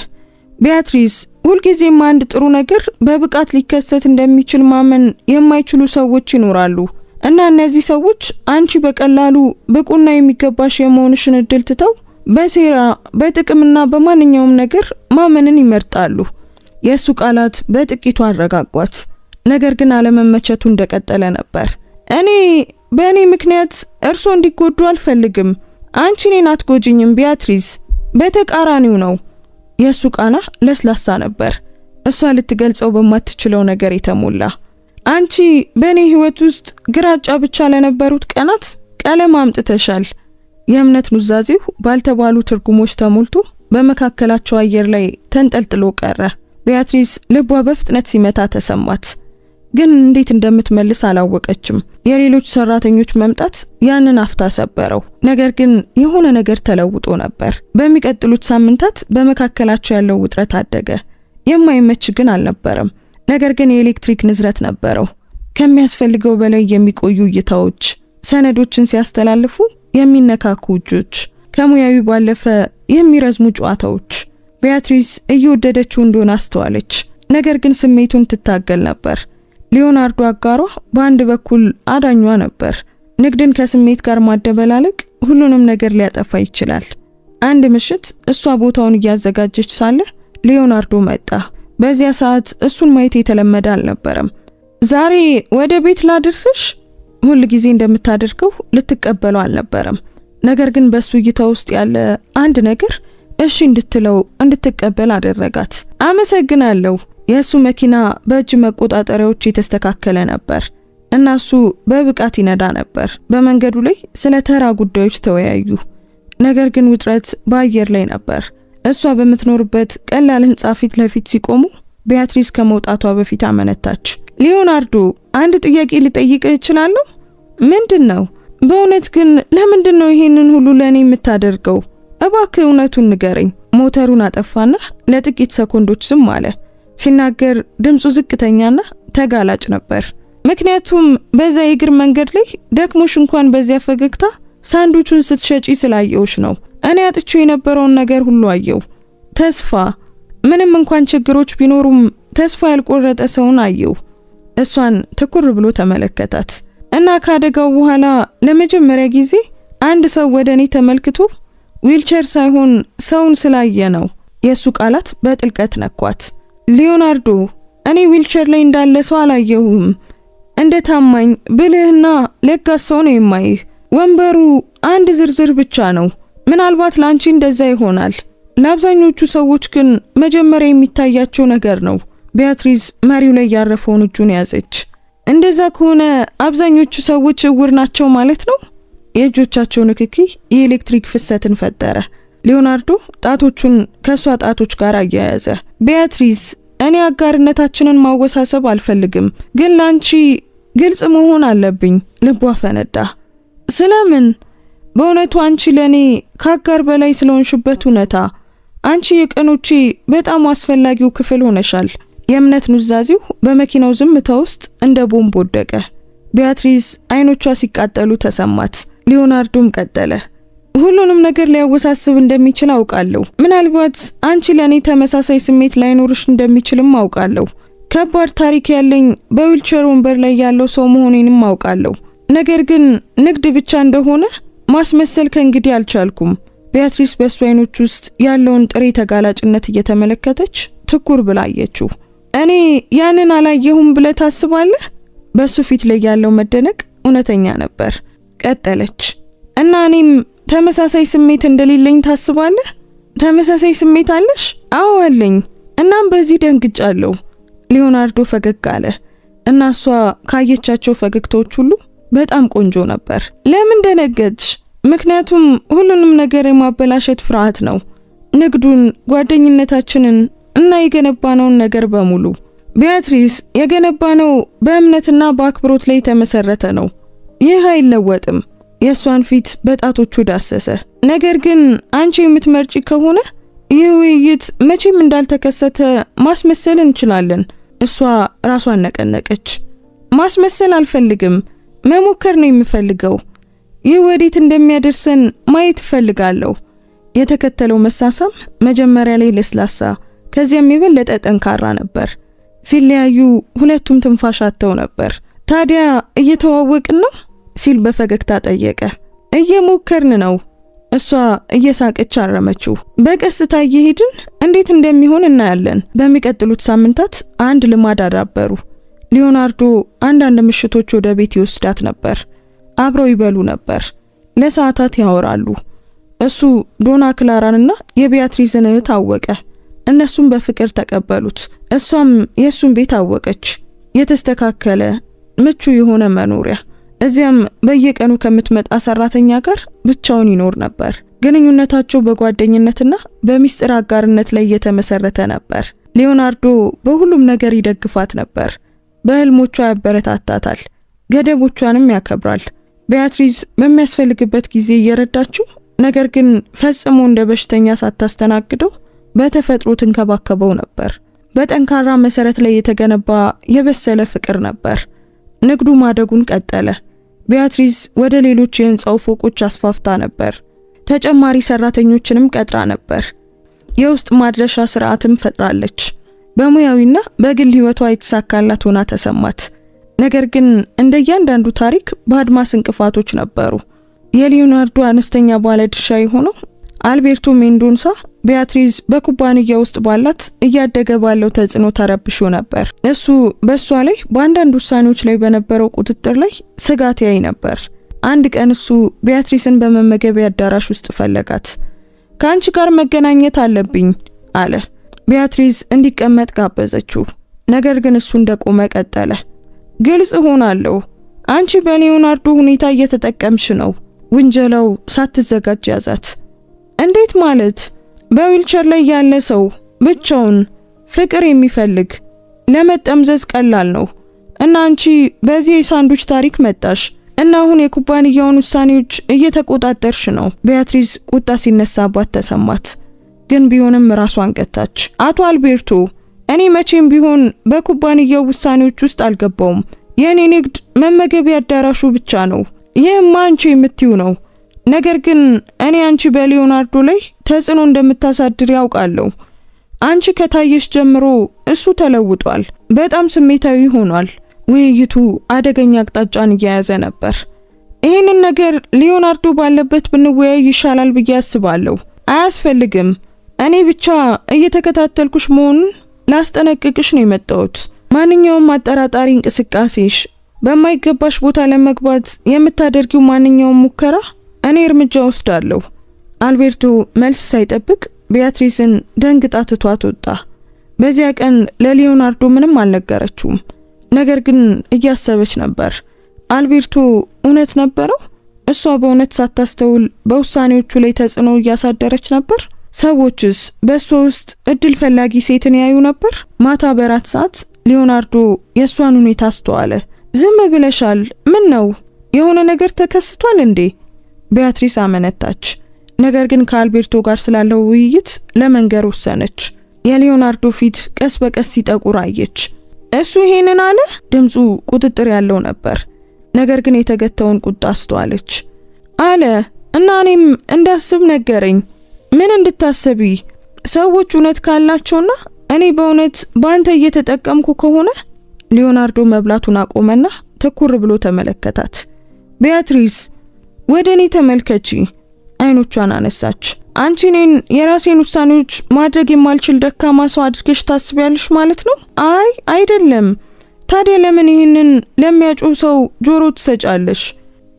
ቢያትሪስ፣ ሁልጊዜም አንድ ጥሩ ነገር በብቃት ሊከሰት እንደሚችል ማመን የማይችሉ ሰዎች ይኖራሉ እና እነዚህ ሰዎች አንቺ በቀላሉ ብቁና የሚገባሽ የመሆንሽን እድል ትተው በሴራ በጥቅምና በማንኛውም ነገር ማመንን ይመርጣሉ። የእሱ ቃላት በጥቂቱ አረጋጓት። ነገር ግን አለመመቸቱ እንደቀጠለ ነበር። በእኔ ምክንያት እርሶ እንዲጎዱ አልፈልግም። አንቺ እኔን አትጎጂኝም ቢያትሪስ፣ በተቃራኒው ነው። የእሱ ቃና ለስላሳ ነበር፣ እሷ ልትገልጸው በማትችለው ነገር የተሞላ። አንቺ በእኔ ህይወት ውስጥ ግራጫ ብቻ ለነበሩት ቀናት ቀለም አምጥተሻል። የእምነት ኑዛዜው ባልተባሉ ትርጉሞች ተሞልቶ በመካከላቸው አየር ላይ ተንጠልጥሎ ቀረ። ቢያትሪስ ልቧ በፍጥነት ሲመታ ተሰማት፣ ግን እንዴት እንደምትመልስ አላወቀችም። የሌሎች ሰራተኞች መምጣት ያንን አፍታ ሰበረው። ነገር ግን የሆነ ነገር ተለውጦ ነበር። በሚቀጥሉት ሳምንታት በመካከላቸው ያለው ውጥረት አደገ። የማይመች ግን አልነበረም። ነገር ግን የኤሌክትሪክ ንዝረት ነበረው። ከሚያስፈልገው በላይ የሚቆዩ እይታዎች፣ ሰነዶችን ሲያስተላልፉ የሚነካኩ እጆች፣ ከሙያዊ ባለፈ የሚረዝሙ ጨዋታዎች። ቢያትሪስ እየወደደችው እንደሆነ አስተዋለች። ነገር ግን ስሜቱን ትታገል ነበር። ሊዮናርዶ አጋሯ በአንድ በኩል አዳኟ ነበር። ንግድን ከስሜት ጋር ማደበላለቅ ሁሉንም ነገር ሊያጠፋ ይችላል። አንድ ምሽት እሷ ቦታውን እያዘጋጀች ሳለ ሊዮናርዶ መጣ። በዚያ ሰዓት እሱን ማየት የተለመደ አልነበረም። ዛሬ ወደ ቤት ላድርስሽ? ሁል ጊዜ እንደምታደርገው ልትቀበለው አልነበረም። ነገር ግን በሱ እይታ ውስጥ ያለ አንድ ነገር እሺ እንድትለው እንድትቀበል አደረጋት። አመሰግናለሁ። የእሱ መኪና በእጅ መቆጣጠሪያዎች የተስተካከለ ነበር እና እሱ በብቃት ይነዳ ነበር። በመንገዱ ላይ ስለ ተራ ጉዳዮች ተወያዩ። ነገር ግን ውጥረት በአየር ላይ ነበር። እሷ በምትኖርበት ቀላል ህንጻ ፊት ለፊት ሲቆሙ ቢያትሪስ ከመውጣቷ በፊት አመነታች። ሊዮናርዶ፣ አንድ ጥያቄ ልጠይቅህ እችላለሁ? ምንድን ነው? በእውነት ግን ለምንድን ነው ይሄንን ሁሉ ለእኔ የምታደርገው? እባክህ እውነቱን ንገረኝ። ሞተሩን አጠፋና ለጥቂት ሰኮንዶች ዝም አለ። ሲናገር ድምፁ ዝቅተኛና ተጋላጭ ነበር። ምክንያቱም በዛ የእግር መንገድ ላይ ደክሞሽ እንኳን በዚያ ፈገግታ ሳንዱቹን ስትሸጪ ስላየውሽ ነው። እኔ አጥቼ የነበረውን ነገር ሁሉ አየው። ተስፋ፣ ምንም እንኳን ችግሮች ቢኖሩም ተስፋ ያልቆረጠ ሰውን አየው። እሷን ትኩር ብሎ ተመለከታት እና ካደጋው በኋላ ለመጀመሪያ ጊዜ አንድ ሰው ወደ እኔ ተመልክቶ ዊልቸር ሳይሆን ሰውን ስላየ ነው። የሱ ቃላት በጥልቀት ነኳት። ሊዮናርዶ፣ እኔ ዊልቸር ላይ እንዳለ ሰው አላየሁም። እንደ ታማኝ ብልህና ለጋስ ሰው ነው የማይህ። ወንበሩ አንድ ዝርዝር ብቻ ነው። ምናልባት ላንቺ እንደዛ ይሆናል። ለአብዛኞቹ ሰዎች ግን መጀመሪያ የሚታያቸው ነገር ነው። ቢያትሪስ መሪው ላይ ያረፈውን እጁን ያዘች። እንደዛ ከሆነ አብዛኞቹ ሰዎች እውር ናቸው ማለት ነው? የእጆቻቸው ንክኪ የኤሌክትሪክ ፍሰትን ፈጠረ። ሊዮናርዶ ጣቶቹን ከሷ ጣቶች ጋር አያያዘ። ቢያትሪስ፣ እኔ አጋርነታችንን ማወሳሰብ አልፈልግም፣ ግን ላንቺ ግልጽ መሆን አለብኝ። ልቧ ፈነዳ። ስለምን? በእውነቱ አንቺ ለኔ ከአጋር በላይ ስለሆንሽበት እውነታ። አንቺ የቀኖቼ በጣም አስፈላጊው ክፍል ሆነሻል። የእምነት ኑዛዜው በመኪናው ዝምታ ውስጥ እንደ ቦምብ ወደቀ። ቢያትሪስ አይኖቿ ሲቃጠሉ ተሰማት። ሊዮናርዶም ቀጠለ። ሁሉንም ነገር ሊያወሳስብ እንደሚችል አውቃለሁ። ምናልባት አንቺ ለኔ ተመሳሳይ ስሜት ላይኖርሽ እንደሚችልም አውቃለሁ። ከባድ ታሪክ ያለኝ በዊልቸር ወንበር ላይ ያለው ሰው መሆኔንም አውቃለሁ። ነገር ግን ንግድ ብቻ እንደሆነ ማስመሰል ከእንግዲህ አልቻልኩም። ቢያትሪስ በሱ አይኖች ውስጥ ያለውን ጥሬ ተጋላጭነት እየተመለከተች ትኩር ብላ አየችው። እኔ ያንን አላየሁም ብለህ ታስባለህ? በሱ ፊት ላይ ያለው መደነቅ እውነተኛ ነበር። ቀጠለች። እና እኔም ተመሳሳይ ስሜት እንደሌለኝ ታስባለህ? ተመሳሳይ ስሜት አለሽ? አዎ አለኝ። እናም በዚህ ደንግጫለሁ። ሊዮናርዶ ፈገግ አለ እና እሷ ካየቻቸው ፈገግታዎች ሁሉ በጣም ቆንጆ ነበር። ለምን ደነገጥሽ? ምክንያቱም ሁሉንም ነገር የማበላሸት ፍርሃት ነው። ንግዱን፣ ጓደኝነታችንን እና የገነባነውን ነገር በሙሉ። ቢያትሪስ፣ የገነባነው በእምነትና በአክብሮት ላይ የተመሰረተ ነው። ይህ አይለወጥም። የእሷን ፊት በጣቶቹ ዳሰሰ። ነገር ግን አንቺ የምትመርጪ ከሆነ ይህ ውይይት መቼም እንዳልተከሰተ ማስመሰል እንችላለን። እሷ ራሷን ነቀነቀች። ማስመሰል አልፈልግም፣ መሞከር ነው የምፈልገው። ይህ ወዴት እንደሚያደርሰን ማየት እፈልጋለሁ። የተከተለው መሳሳም መጀመሪያ ላይ ለስላሳ ከዚያም የበለጠ ጠንካራ ነበር። ሲለያዩ ሁለቱም ትንፋሽ አጥተው ነበር። ታዲያ እየተዋወቅን ነው ሲል በፈገግታ ጠየቀ። እየሞከርን ነው። እሷ እየሳቀች አረመችው። በቀስታ እየሄድን እንዴት እንደሚሆን እናያለን። በሚቀጥሉት ሳምንታት አንድ ልማድ አዳበሩ። ሊዮናርዶ አንዳንድ ምሽቶች ወደ ቤት ይወስዳት ነበር። አብረው ይበሉ ነበር። ለሰዓታት ያወራሉ። እሱ ዶና ክላራንና የቢያትሪዝን እህት አወቀ። እነሱም በፍቅር ተቀበሉት። እሷም የሱን ቤት አወቀች። የተስተካከለ ምቹ የሆነ መኖሪያ። እዚያም በየቀኑ ከምትመጣ ሰራተኛ ጋር ብቻውን ይኖር ነበር። ግንኙነታቸው በጓደኝነትና በሚስጥር አጋርነት ላይ የተመሰረተ ነበር። ሊዮናርዶ በሁሉም ነገር ይደግፋት ነበር። በህልሞቿ ያበረታታታል፣ ገደቦቿንም ያከብራል። ቢያትሪዝ በሚያስፈልግበት ጊዜ እየረዳችው፣ ነገር ግን ፈጽሞ እንደ በሽተኛ ሳታስተናግደው በተፈጥሮ ትንከባከበው ነበር። በጠንካራ መሰረት ላይ የተገነባ የበሰለ ፍቅር ነበር። ንግዱ ማደጉን ቀጠለ። ቢያትሪዝ ወደ ሌሎች የህንጻው ፎቆች አስፋፍታ ነበር። ተጨማሪ ሰራተኞችንም ቀጥራ ነበር። የውስጥ ማድረሻ ስርዓትም ፈጥራለች። በሙያዊና በግል ህይወቷ የተሳካላት ሆና ተሰማት። ነገር ግን እንደያንዳንዱ ታሪክ በአድማስ እንቅፋቶች ነበሩ። የሊዮናርዶ አነስተኛ ባለድርሻ የሆነው አልቤርቶ ሜንዶንሳ ቢያትሪዝ በኩባንያ ውስጥ ባላት እያደገ ባለው ተጽዕኖ ተረብሾ ነበር። እሱ በእሷ ላይ በአንዳንድ ውሳኔዎች ላይ በነበረው ቁጥጥር ላይ ስጋት ያይ ነበር። አንድ ቀን እሱ ቢያትሪዝን በመመገቢያ አዳራሽ ውስጥ ፈለጋት። ከአንቺ ጋር መገናኘት አለብኝ አለ። ቢያትሪዝ እንዲቀመጥ ጋበዘችው። ነገር ግን እሱ እንደቆመ ቀጠለ። ግልጽ ሆናለሁ፣ አንቺ በሊዮናርዶ ሁኔታ እየተጠቀምሽ ነው። ውንጀላው ሳትዘጋጅ ያዛት። እንዴት ማለት? በዊልቸር ላይ ያለ ሰው ብቻውን ፍቅር የሚፈልግ ለመጠምዘዝ ቀላል ነው እና አንቺ በዚህ የሳንዱች ታሪክ መጣሽ እና አሁን የኩባንያውን ውሳኔዎች እየተቆጣጠርሽ ነው። ቢያትሪዝ ቁጣ ሲነሳባት ተሰማት። ግን ቢሆንም ራሷን ገታች። አቶ አልቤርቶ፣ እኔ መቼም ቢሆን በኩባንያው ውሳኔዎች ውስጥ አልገባውም። የኔ ንግድ መመገቢያ አዳራሹ ብቻ ነው። ይህማ አንቺ የምትዩ ነው። ነገር ግን እኔ አንቺ በሊዮናርዶ ላይ ተጽዕኖ እንደምታሳድር ያውቃለሁ። አንቺ ከታየሽ ጀምሮ እሱ ተለውጧል። በጣም ስሜታዊ ሆኗል። ውይይቱ አደገኛ አቅጣጫን እየያዘ ነበር። ይህንን ነገር ሊዮናርዶ ባለበት ብንወያይ ይሻላል ብዬ አስባለሁ። አያስፈልግም። እኔ ብቻ እየተከታተልኩሽ መሆኑን ላስጠነቅቅሽ ነው የመጣሁት። ማንኛውም አጠራጣሪ እንቅስቃሴሽ፣ በማይገባሽ ቦታ ለመግባት የምታደርጊው ማንኛውም ሙከራ እኔ እርምጃ ወስዳለሁ። አልቤርቶ መልስ ሳይጠብቅ ቢያትሪዝን ደንግጣ ትቷት ወጣ። በዚያ ቀን ለሊዮናርዶ ምንም አልነገረችውም። ነገር ግን እያሰበች ነበር። አልቤርቶ እውነት ነበረው? እሷ በእውነት ሳታስተውል በውሳኔዎቹ ላይ ተጽዕኖ እያሳደረች ነበር? ሰዎችስ በእሷ ውስጥ እድል ፈላጊ ሴትን ያዩ ነበር? ማታ በራት ሰዓት ሊዮናርዶ የእሷን ሁኔታ አስተዋለ። ዝም ብለሻል? ምን ነው? የሆነ ነገር ተከስቷል እንዴ? ቢያትሪዝ አመነታች። ነገር ግን ከአልቤርቶ ጋር ስላለው ውይይት ለመንገር ወሰነች። የሊዮናርዶ ፊት ቀስ በቀስ ሲጠቁር አየች። እሱ ይሄንን አለ? ድምፁ ቁጥጥር ያለው ነበር። ነገር ግን የተገተውን ቁጣ አስተዋለች። አለ እና እኔም እንዳስብ ነገረኝ። ምን እንድታስቢ? ሰዎች እውነት ካላቸውና እኔ በእውነት በአንተ እየተጠቀምኩ ከሆነ። ሊዮናርዶ መብላቱን አቆመና ትኩር ብሎ ተመለከታት። ቢያትሪዝ ወደ እኔ ተመልከቺ። አይኖቿን አነሳች። አንቺ እኔን የራሴን ውሳኔዎች ማድረግ የማልችል ደካማ ሰው አድርገሽ ታስቢያለሽ ማለት ነው? አይ አይደለም። ታዲያ ለምን ይህንን ለሚያጮህ ሰው ጆሮ ትሰጫለሽ?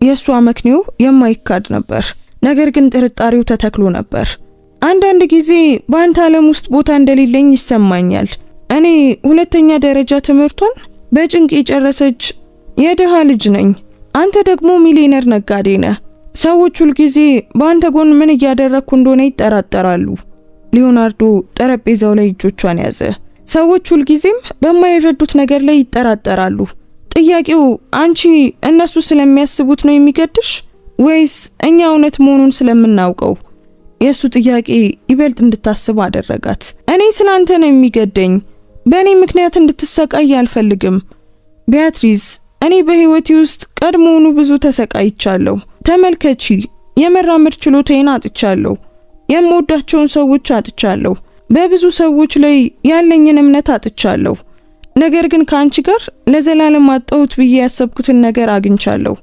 የእሷ መክንዮ የማይካድ ነበር። ነገር ግን ጥርጣሬው ተተክሎ ነበር። አንዳንድ ጊዜ በአንተ ዓለም ውስጥ ቦታ እንደሌለኝ ይሰማኛል። እኔ ሁለተኛ ደረጃ ትምህርቷን በጭንቅ የጨረሰች የድሃ ልጅ ነኝ። አንተ ደግሞ ሚሊዮነር ነጋዴ ነህ። ሰዎች ሁልጊዜ በአንተ ጎን ምን እያደረግኩ እንደሆነ ይጠራጠራሉ። ሊዮናርዶ ጠረጴዛው ላይ እጆቿን ያዘ። ሰዎች ሁልጊዜም በማይረዱት ነገር ላይ ይጠራጠራሉ። ጥያቄው አንቺ እነሱ ስለሚያስቡት ነው የሚገድሽ ወይስ እኛ እውነት መሆኑን ስለምናውቀው? የሱ ጥያቄ ይበልጥ እንድታስብ አደረጋት። እኔ ስላንተ ነው የሚገደኝ፣ በእኔ ምክንያት እንድትሰቃይ አልፈልግም ቢያትሪስ። እኔ በህይወቴ ውስጥ ቀድሞውኑ ብዙ ተሰቃይቻለሁ። ተመልከቺ፣ የመራመድ ችሎታዬን አጥቻለሁ። የምወዳቸውን ሰዎች አጥቻለሁ። በብዙ ሰዎች ላይ ያለኝን እምነት አጥቻለሁ። ነገር ግን ከአንቺ ጋር ለዘላለም አጣሁት ብዬ ያሰብኩትን ነገር አግኝቻለሁ።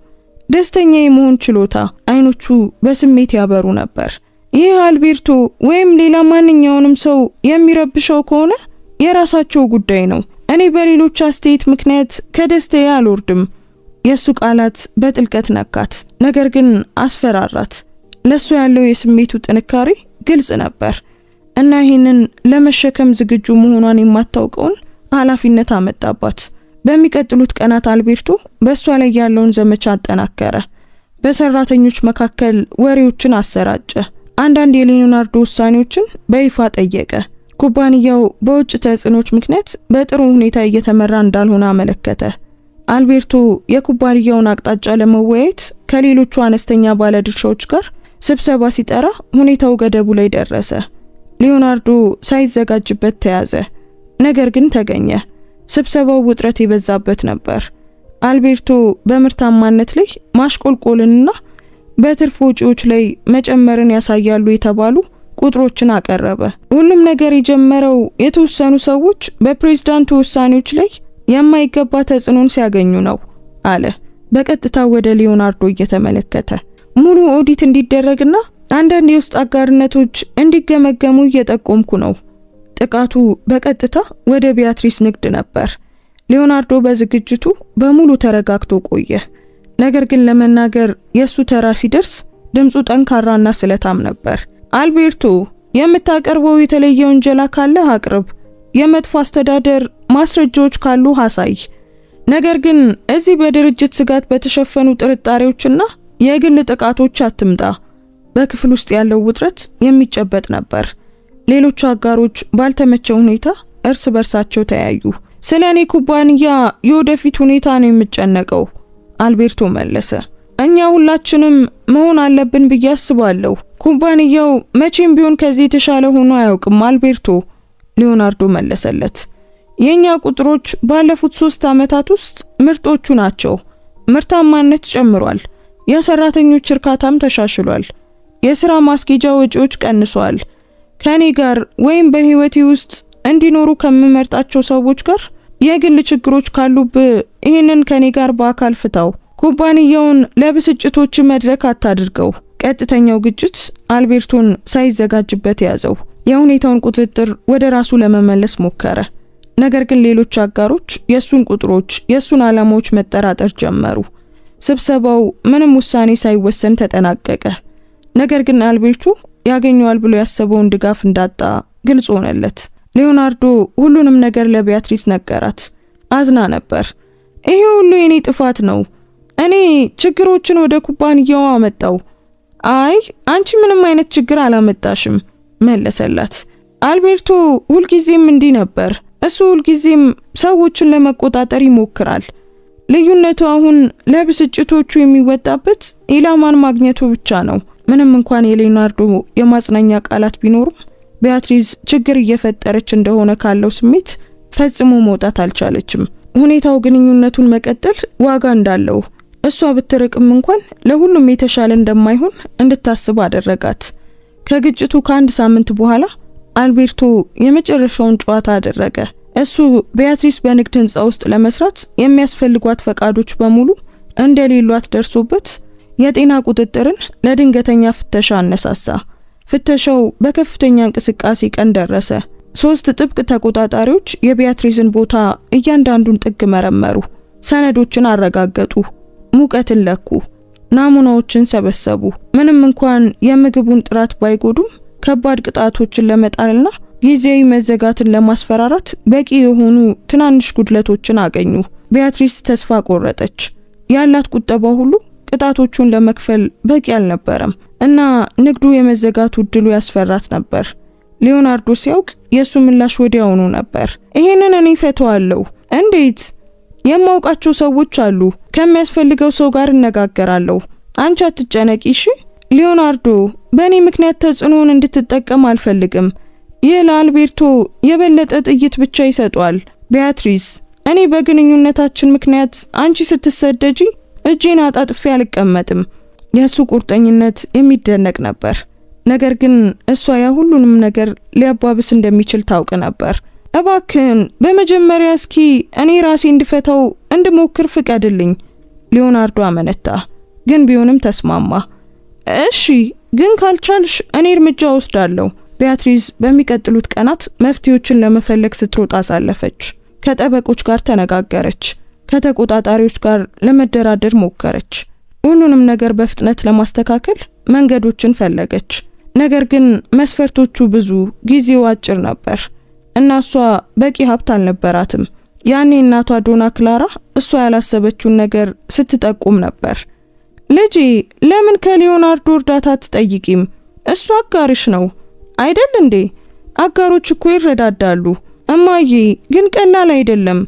ደስተኛ የመሆን ችሎታ። አይኖቹ በስሜት ያበሩ ነበር። ይህ አልቤርቶ ወይም ሌላ ማንኛውንም ሰው የሚረብሸው ከሆነ የራሳቸው ጉዳይ ነው። እኔ በሌሎች አስተያየት ምክንያት ከደስታዬ አልወርድም። የሱ ቃላት በጥልቀት ነካት፣ ነገር ግን አስፈራራት። ለሱ ያለው የስሜቱ ጥንካሬ ግልጽ ነበር እና ይህንን ለመሸከም ዝግጁ መሆኗን የማታውቀውን ኃላፊነት አመጣባት። በሚቀጥሉት ቀናት አልቤርቶ በእሷ ላይ ያለውን ዘመቻ አጠናከረ። በሰራተኞች መካከል ወሬዎችን አሰራጨ። አንዳንድ የሊዮናርዶ ውሳኔዎችን በይፋ ጠየቀ። ኩባንያው በውጭ ተጽዕኖች ምክንያት በጥሩ ሁኔታ እየተመራ እንዳልሆነ አመለከተ። አልቤርቶ የኩባንያውን አቅጣጫ ለመወያየት ከሌሎቹ አነስተኛ ባለድርሻዎች ጋር ስብሰባ ሲጠራ ሁኔታው ገደቡ ላይ ደረሰ። ሊዮናርዶ ሳይዘጋጅበት ተያዘ፣ ነገር ግን ተገኘ። ስብሰባው ውጥረት የበዛበት ነበር። አልቤርቶ በምርታማነት ላይ ማሽቆልቆልንና በትርፍ ወጪዎች ላይ መጨመርን ያሳያሉ የተባሉ ቁጥሮችን አቀረበ። ሁሉም ነገር የጀመረው የተወሰኑ ሰዎች በፕሬዝዳንቱ ውሳኔዎች ላይ የማይገባ ተጽዕኖን ሲያገኙ ነው አለ፣ በቀጥታ ወደ ሊዮናርዶ እየተመለከተ። ሙሉ ኦዲት እንዲደረግና አንዳንድ የውስጥ አጋርነቶች እንዲገመገሙ እየጠቆምኩ ነው። ጥቃቱ በቀጥታ ወደ ቢያትሪስ ንግድ ነበር። ሊዮናርዶ በዝግጅቱ በሙሉ ተረጋግቶ ቆየ። ነገር ግን ለመናገር የሱ ተራ ሲደርስ ድምፁ ጠንካራና ስለታም ነበር። አልቤርቶ፣ የምታቀርበው የተለየ ወንጀላ ካለ አቅርብ። የመጥፎ አስተዳደር ማስረጃዎች ካሉ አሳይ። ነገር ግን እዚህ በድርጅት ስጋት በተሸፈኑ ጥርጣሬዎችና የግል ጥቃቶች አትምጣ። በክፍል ውስጥ ያለው ውጥረት የሚጨበጥ ነበር። ሌሎች አጋሮች ባልተመቸ ሁኔታ እርስ በርሳቸው ተያዩ። ስለ እኔ ኩባንያ የወደፊት ሁኔታ ነው የምጨነቀው፣ አልቤርቶ መለሰ። እኛ ሁላችንም መሆን አለብን ብዬ አስባለሁ። ኩባንያው መቼም ቢሆን ከዚህ የተሻለ ሆኖ አያውቅም አልቤርቶ፣ ሊዮናርዶ መለሰለት። የኛ ቁጥሮች ባለፉት 3 ዓመታት ውስጥ ምርጦቹ ናቸው። ምርታማነት ጨምሯል። የሰራተኞች እርካታም ተሻሽሏል። የሥራ ማስኬጃ ወጪዎች ቀንሷል። ከኔ ጋር ወይም በህይወቴ ውስጥ እንዲኖሩ ከምመርጣቸው ሰዎች ጋር የግል ችግሮች ካሉብ ይህንን ከኔ ጋር በአካል ፍታው። ኩባንያውን ለብስጭቶች መድረክ አታድርገው። ቀጥተኛው ግጭት አልቤርቶን ሳይዘጋጅበት ያዘው። የሁኔታውን ቁጥጥር ወደ ራሱ ለመመለስ ሞከረ። ነገር ግን ሌሎች አጋሮች የሱን ቁጥሮች፣ የሱን ዓላማዎች መጠራጠር ጀመሩ። ስብሰባው ምንም ውሳኔ ሳይወሰን ተጠናቀቀ። ነገር ግን አልቤርቶ ያገኘዋል ብሎ ያሰበውን ድጋፍ እንዳጣ ግልጽ ሆነለት። ሊዮናርዶ ሁሉንም ነገር ለቢያትሪስ ነገራት። አዝና ነበር። ይሄ ሁሉ የኔ ጥፋት ነው። እኔ ችግሮችን ወደ ኩባንያው አመጣው። አይ አንቺ ምንም አይነት ችግር አላመጣሽም መለሰላት። አልቤርቶ ሁልጊዜም እንዲህ ነበር። እሱ ሁልጊዜም ሰዎችን ለመቆጣጠር ይሞክራል። ልዩነቱ አሁን ለብስጭቶቹ የሚወጣበት ኢላማን ማግኘቱ ብቻ ነው። ምንም እንኳን የሊዮናርዶ የማጽናኛ ቃላት ቢኖሩም ቢያትሪስ ችግር እየፈጠረች እንደሆነ ካለው ስሜት ፈጽሞ መውጣት አልቻለችም። ሁኔታው ግንኙነቱን መቀጠል ዋጋ እንዳለው እሷ ብትርቅም እንኳን ለሁሉም የተሻለ እንደማይሆን እንድታስብ አደረጋት። ከግጭቱ ከ1 ሳምንት በኋላ አልቤርቶ የመጨረሻውን ጨዋታ አደረገ። እሱ ቢያትሪስ በንግድ ህንጻ ውስጥ ለመስራት የሚያስፈልጓት ፈቃዶች በሙሉ እንደሌሏት ደርሶበት የጤና ቁጥጥርን ለድንገተኛ ፍተሻ አነሳሳ። ፍተሻው በከፍተኛ እንቅስቃሴ ቀን ደረሰ። 3 ጥብቅ ተቆጣጣሪዎች የቢያትሪስን ቦታ እያንዳንዱን ጥግ መረመሩ፣ ሰነዶችን አረጋገጡ፣ ሙቀትን ለኩ፣ ናሙናዎችን ሰበሰቡ። ምንም እንኳን የምግቡን ጥራት ባይጎዱም ከባድ ቅጣቶችን ለመጣልና ጊዜያዊ መዘጋትን ለማስፈራራት በቂ የሆኑ ትናንሽ ጉድለቶችን አገኙ። ቢያትሪስ ተስፋ ቆረጠች። ያላት ቁጠባ ሁሉ ቅጣቶቹን ለመክፈል በቂ አልነበረም እና ንግዱ የመዘጋቱ እድሉ ያስፈራት ነበር። ሊዮናርዶ ሲያውቅ የሱ ምላሽ ወዲያውኑ ነበር። ይሄንን እኔ ፈተዋለሁ። እንዴት? የማውቃቸው ሰዎች አሉ። ከሚያስፈልገው ሰው ጋር እነጋገራለሁ። አንቺ አትጨነቂ እሺ። ሊዮናርዶ፣ በእኔ ምክንያት ተጽዕኖውን እንድትጠቀም አልፈልግም። ይህ ለአልቤርቶ የበለጠ ጥይት ብቻ ይሰጧል። ቢያትሪስ፣ እኔ በግንኙነታችን ምክንያት አንቺ ስትሰደጂ እጄን አጣጥፌ አልቀመጥም። የእሱ ቁርጠኝነት የሚደነቅ ነበር። ነገር ግን እሷ ያ ሁሉንም ነገር ሊያባብስ እንደሚችል ታውቅ ነበር። እባክህን በመጀመሪያ እስኪ እኔ ራሴ እንድፈታው እንድሞክር ፍቀድልኝ። ሊዮናርዶ አመነታ፣ ግን ቢሆንም ተስማማ። እሺ፣ ግን ካልቻልሽ እኔ እርምጃ ወስዳለሁ። ቢያትሪስ በሚቀጥሉት ቀናት መፍትሄዎችን ለመፈለግ ስትሮጥ አሳለፈች። ከጠበቆች ጋር ተነጋገረች። ከተቆጣጣሪዎች ጋር ለመደራደር ሞከረች። ሁሉንም ነገር በፍጥነት ለማስተካከል መንገዶችን ፈለገች። ነገር ግን መስፈርቶቹ ብዙ፣ ጊዜው አጭር ነበር እና እሷ በቂ ሀብት አልነበራትም። ያኔ እናቷ ዶና ክላራ እሷ ያላሰበችውን ነገር ስትጠቁም ነበር። ልጄ፣ ለምን ከሊዮናርዶ እርዳታ አትጠይቂም? እሱ አጋርሽ ነው አይደል እንዴ? አጋሮች እኮ ይረዳዳሉ። እማዬ፣ ግን ቀላል አይደለም።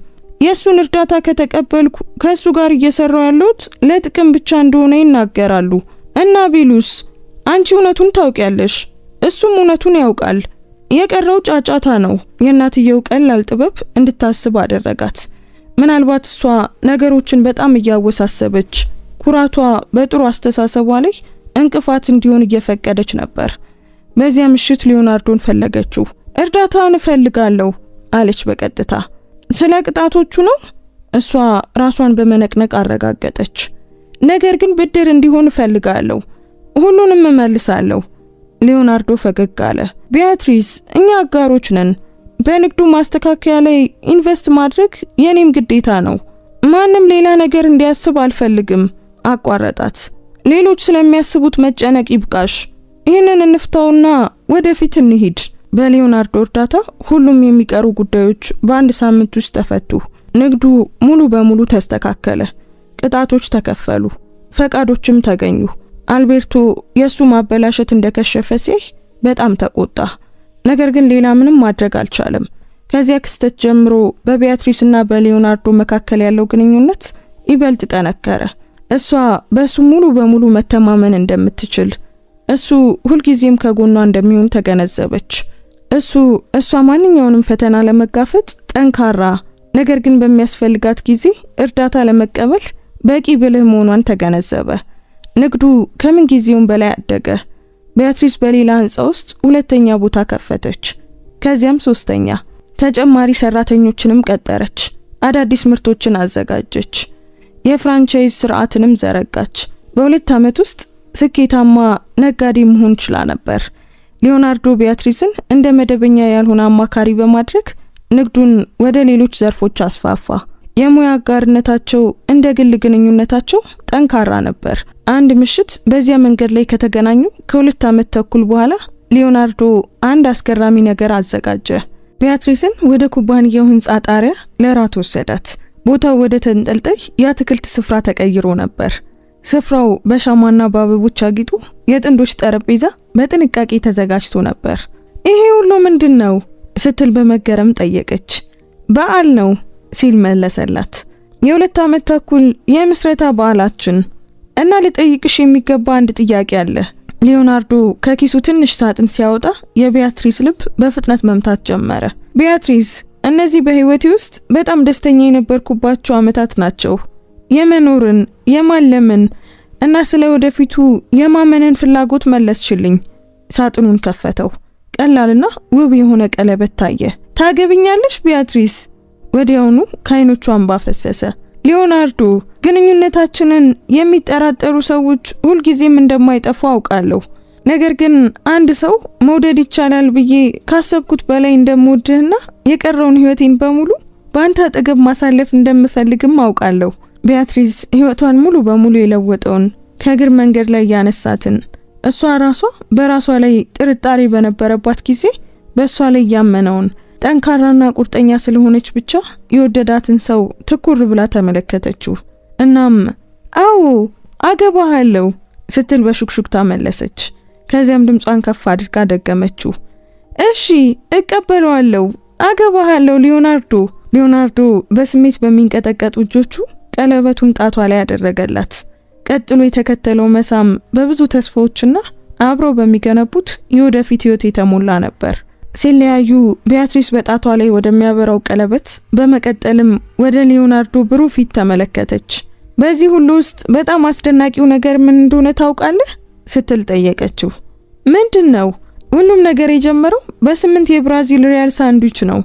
የእሱን እርዳታ ከተቀበልኩ ከእሱ ጋር እየሰራው ያለሁት ለጥቅም ብቻ እንደሆነ ይናገራሉ። እና ቢሉስ? አንቺ እውነቱን ታውቂያለሽ፣ እሱም እውነቱን ያውቃል። የቀረው ጫጫታ ነው። የእናትየው ቀላል ጥበብ እንድታስብ አደረጋት። ምናልባት እሷ ነገሮችን በጣም እያወሳሰበች ኩራቷ በጥሩ አስተሳሰቧ ላይ እንቅፋት እንዲሆን እየፈቀደች ነበር። በዚያ ምሽት ሊዮናርዶን ፈለገችው። እርዳታን እፈልጋለሁ አለች በቀጥታ። ስለ ቅጣቶቹ ነው? እሷ ራሷን በመነቅነቅ አረጋገጠች። ነገር ግን ብድር እንዲሆን እፈልጋለሁ። ሁሉንም እመልሳለሁ። ሊዮናርዶ ፈገግ አለ። ቢያትሪስ፣ እኛ አጋሮች ነን። በንግዱ ማስተካከያ ላይ ኢንቨስት ማድረግ የኔም ግዴታ ነው። ማንም ሌላ ነገር እንዲያስብ አልፈልግም አቋረጣት። ሌሎች ስለሚያስቡት መጨነቅ ይብቃሽ። ይህንን እንፍታውና ወደፊት እንሂድ። በሊዮናርዶ እርዳታ ሁሉም የሚቀሩ ጉዳዮች በአንድ ሳምንት ውስጥ ተፈቱ። ንግዱ ሙሉ በሙሉ ተስተካከለ። ቅጣቶች ተከፈሉ። ፈቃዶችም ተገኙ። አልቤርቶ የሱ ማበላሸት እንደከሸፈ ሲያይ በጣም ተቆጣ። ነገር ግን ሌላ ምንም ማድረግ አልቻለም። ከዚያ ክስተት ጀምሮ በቢያትሪስና በሊዮናርዶ መካከል ያለው ግንኙነት ይበልጥ ጠነከረ። እሷ በሱ ሙሉ በሙሉ መተማመን እንደምትችል፣ እሱ ሁልጊዜም ከጎኗ እንደሚሆን ተገነዘበች። እሷ ማንኛውንም ፈተና ለመጋፈጥ ጠንካራ፣ ነገር ግን በሚያስፈልጋት ጊዜ እርዳታ ለመቀበል በቂ ብልህ መሆኗን ተገነዘበ። ንግዱ ከምን ጊዜውም በላይ አደገ። ቢያትሪስ በሌላ ህንጻ ውስጥ ሁለተኛ ቦታ ከፈተች። ከዚያም ሶስተኛ። ተጨማሪ ሰራተኞችንም ቀጠረች። አዳዲስ ምርቶችን አዘጋጀች። የፍራንቻይዝ ስርዓትንም ዘረጋች። በ2 ዓመት ውስጥ ስኬታማ ነጋዴ መሆን ችላ ነበር። ሊዮናርዶ ቢያትሪስን እንደ መደበኛ ያልሆነ አማካሪ በማድረግ ንግዱን ወደ ሌሎች ዘርፎች አስፋፋ። የሙያ አጋርነታቸው እንደ ግል ግንኙነታቸው ጠንካራ ነበር። አንድ ምሽት በዚያ መንገድ ላይ ከተገናኙ ከ2 ዓመት ተኩል በኋላ ሊዮናርዶ አንድ አስገራሚ ነገር አዘጋጀ። ቢያትሪስን ወደ ኩባንያው ህንጻ ጣሪያ ለራት ወሰዳት። ቦታው ወደ ተንጠልጣይ የአትክልት ስፍራ ተቀይሮ ነበር። ስፍራው በሻማና በአበቦች አጊጦ የጥንዶች ጠረጴዛ በጥንቃቄ ተዘጋጅቶ ነበር። ይሄ ሁሉ ምንድን ነው ስትል በመገረም ጠየቀች። በዓል ነው ሲል መለሰላት። የ2 ዓመት ተኩል የምስረታ በዓላችን እና ልጠይቅሽ የሚገባ አንድ ጥያቄ አለ። ሊዮናርዶ ከኪሱ ትንሽ ሳጥን ሲያወጣ የቢያትሪስ ልብ በፍጥነት መምታት ጀመረ። ቢያትሪስ፣ እነዚህ በህይወቴ ውስጥ በጣም ደስተኛ የነበርኩባቸው ዓመታት ናቸው። የመኖርን፣ የማለምን እና ስለ ወደፊቱ የማመንን ፍላጎት መለስሽልኝ። ሳጥኑን ከፈተው። ቀላልና ውብ የሆነ ቀለበት ታየ። ታገብኛለሽ ቢያትሪስ? ወዲያውኑ ከዓይኖቿ እንባ ፈሰሰ። ሊዮናርዶ፣ ግንኙነታችንን የሚጠራጠሩ ሰዎች ሁልጊዜም እንደማይጠፉ አውቃለሁ። ነገር ግን አንድ ሰው መውደድ ይቻላል ብዬ ካሰብኩት በላይ እንደምወድህና የቀረውን ህይወቴን በሙሉ በአንተ አጠገብ ማሳለፍ እንደምፈልግም አውቃለሁ። ቢያትሪስ ህይወቷን ሙሉ በሙሉ የለወጠውን ከእግር መንገድ ላይ ያነሳትን እሷ ራሷ በራሷ ላይ ጥርጣሬ በነበረባት ጊዜ በእሷ ላይ ያመነውን ጠንካራና ቁርጠኛ ስለሆነች ብቻ የወደዳትን ሰው ትኩር ብላ ተመለከተችው። እናም አዎ አገባሃለሁ ስትል በሹክሹክታ መለሰች። ከዚያም ድምጿን ከፍ አድርጋ ደገመችው። እሺ እቀበለዋለሁ፣ አገባሃለሁ ሊዮናርዶ። ሊዮናርዶ በስሜት በሚንቀጠቀጡ እጆቹ ቀለበቱን ጣቷ ላይ ያደረገላት። ቀጥሎ የተከተለው መሳም በብዙ ተስፋዎችና አብረው በሚገነቡት የወደፊት ህይወት የተሞላ ነበር። ሲለያዩ ቢያትሪስ በጣቷ ላይ ወደሚያበራው ቀለበት በመቀጠልም ወደ ሊዮናርዶ ብሩህ ፊት ተመለከተች። በዚህ ሁሉ ውስጥ በጣም አስደናቂው ነገር ምን እንደሆነ ታውቃለህ? ስትል ጠየቀችው። ምንድነው? ሁሉም ነገር የጀመረው በ8 የብራዚል ሪያል ሳንድዊች ነው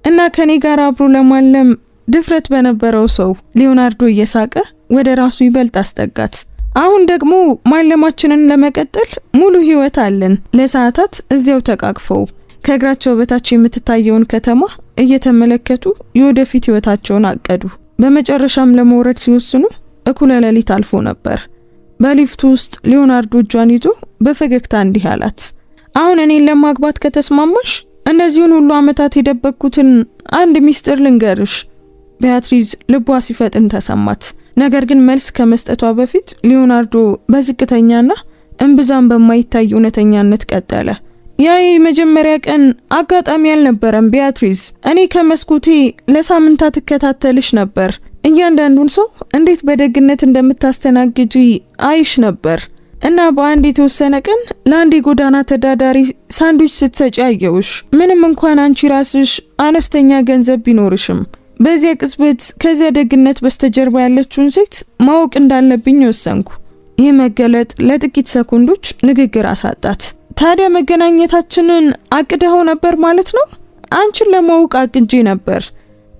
እና ከኔ ጋር አብሮ ለማለም ድፍረት በነበረው ሰው። ሊዮናርዶ እየሳቀ ወደ ራሱ ይበልጥ አስጠጋት። አሁን ደግሞ ማለማችንን ለመቀጠል ሙሉ ህይወት አለን። ለሰዓታት እዚያው ተቃቅፈው ከእግራቸው በታች የምትታየውን ከተማ እየተመለከቱ የወደፊት ህይወታቸውን አቀዱ። በመጨረሻም ለመውረድ ሲወስኑ እኩለ ሌሊት አልፎ ነበር። በሊፍቱ ውስጥ ሊዮናርዶ እጇን ይዞ በፈገግታ እንዲህ አላት። አሁን እኔን ለማግባት ከተስማማሽ እነዚህን ሁሉ ዓመታት የደበቅኩትን አንድ ሚስጥር ልንገርሽ። ቢያትሪስ ልቧ ሲፈጥን ተሰማት። ነገር ግን መልስ ከመስጠቷ በፊት ሊዮናርዶ በዝቅተኛና እምብዛም በማይታይ እውነተኛነት ቀጠለ። ያ የመጀመሪያ ቀን አጋጣሚ አልነበረም ቢያትሪስ። እኔ ከመስኮቴ ለሳምንታት እከታተልሽ ነበር። እያንዳንዱን ሰው እንዴት በደግነት እንደምታስተናግጂ አይሽ ነበር እና በአንድ የተወሰነ ቀን ለአንድ የጎዳና ተዳዳሪ ሳንድዊች ስትሰጪ አየውሽ። ምንም እንኳን አንቺ ራስሽ አነስተኛ ገንዘብ ቢኖርሽም በዚያ ቅጽበት ከዚያ ደግነት በስተጀርባ ያለችውን ሴት ማወቅ እንዳለብኝ ወሰንኩ። ይህ መገለጥ ለጥቂት ሰኮንዶች ንግግር አሳጣት። ታዲያ መገናኘታችንን አቅደኸው ነበር ማለት ነው? አንቺን ለማወቅ አቅጄ ነበር፣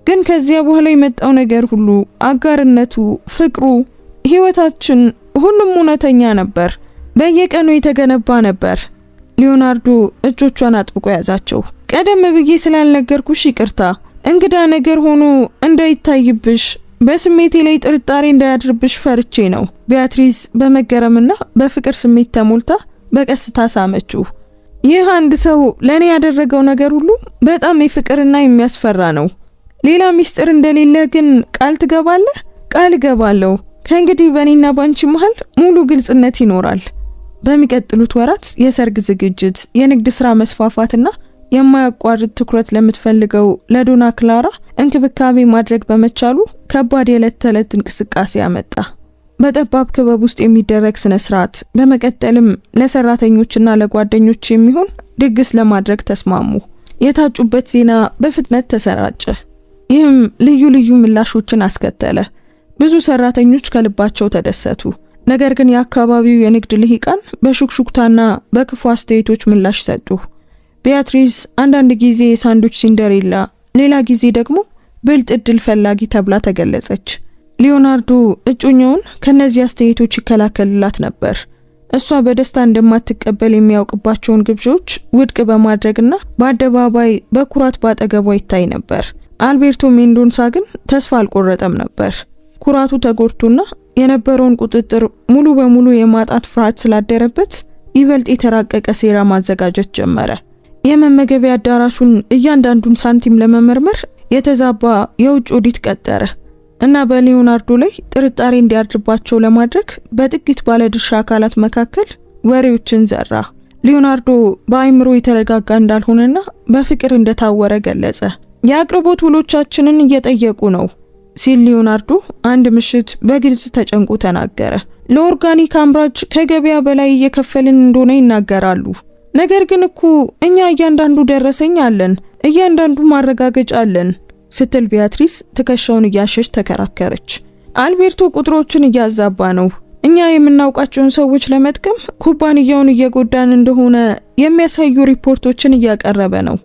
ግን ከዚያ በኋላ የመጣው ነገር ሁሉ፣ አጋርነቱ፣ ፍቅሩ፣ ህይወታችን፣ ሁሉም እውነተኛ ነበር። በየቀኑ የተገነባ ነበር። ሊዮናርዶ እጆቿን አጥብቆ ያዛቸው። ቀደም ብዬ ስላልነገርኩሽ ይቅርታ። እንግዳ ነገር ሆኖ እንዳይታይብሽ፣ በስሜቴ ላይ ጥርጣሬ እንዳያድርብሽ ፈርቼ ነው። ቢያትሪስ በመገረምና በፍቅር ስሜት ተሞልታ በቀስታ ሳመችው። ይህ አንድ ሰው ለኔ ያደረገው ነገር ሁሉ በጣም የፍቅርና የሚያስፈራ ነው። ሌላ ሚስጥር እንደሌለ ግን ቃል ትገባለህ? ቃል እገባለሁ። ከእንግዲህ በእኔና ባንቺ መሃል ሙሉ ግልጽነት ይኖራል። በሚቀጥሉት ወራት የሰርግ ዝግጅት፣ የንግድ ስራ መስፋፋትና የማያቋርጥ ትኩረት ለምትፈልገው ለዶና ክላራ እንክብካቤ ማድረግ በመቻሉ ከባድ የዕለት ተዕለት እንቅስቃሴ ያመጣ። በጠባብ ክበብ ውስጥ የሚደረግ ስነ ስርዓት፣ በመቀጠልም ለሰራተኞችና ለጓደኞች የሚሆን ድግስ ለማድረግ ተስማሙ። የታጩበት ዜና በፍጥነት ተሰራጨ። ይህም ልዩ ልዩ ምላሾችን አስከተለ። ብዙ ሰራተኞች ከልባቸው ተደሰቱ። ነገር ግን የአካባቢው የንግድ ልሂቃን በሹክሹክታና በክፉ አስተያየቶች ምላሽ ሰጡ። ቢያትሪስ አንዳንድ ጊዜ ሳንድዊች ሲንደሬላ፣ ሌላ ጊዜ ደግሞ ብልጥ ዕድል ፈላጊ ተብላ ተገለጸች። ሊዮናርዶ እጮኛውን ከነዚህ አስተያየቶች ይከላከልላት ነበር። እሷ በደስታ እንደማትቀበል የሚያውቅባቸውን ግብዣዎች ውድቅ በማድረግና በአደባባይ በኩራት ባጠገቧ ይታይ ነበር። አልቤርቶ ሜንዶንሳ ግን ተስፋ አልቆረጠም ነበር። ኩራቱ ተጎድቶና የነበረውን ቁጥጥር ሙሉ በሙሉ የማጣት ፍርሃት ስላደረበት ይበልጥ የተራቀቀ ሴራ ማዘጋጀት ጀመረ። የመመገቢያ አዳራሹን እያንዳንዱን ሳንቲም ለመመርመር የተዛባ የውጭ ኦዲት ቀጠረ እና በሊዮናርዶ ላይ ጥርጣሬ እንዲያድርባቸው ለማድረግ በጥቂት ባለድርሻ አካላት መካከል ወሬዎችን ዘራ። ሊዮናርዶ በአይምሮ የተረጋጋ እንዳልሆነና በፍቅር እንደታወረ ገለጸ። የአቅርቦት ውሎቻችንን እየጠየቁ ነው ሲል ሊዮናርዶ አንድ ምሽት በግልጽ ተጨንቆ ተናገረ። ለኦርጋኒክ አምራች ከገበያ በላይ እየከፈልን እንደሆነ ይናገራሉ። ነገር ግን እኮ እኛ እያንዳንዱ ደረሰኝ አለን፣ እያንዳንዱ ማረጋገጫ አለን ስትል ቢያትሪስ ትከሻውን እያሸሽ ተከራከረች። አልቤርቶ ቁጥሮችን እያዛባ ነው። እኛ የምናውቃቸውን ሰዎች ለመጥቀም ኩባንያውን እየጎዳን እንደሆነ የሚያሳዩ ሪፖርቶችን እያቀረበ ነው።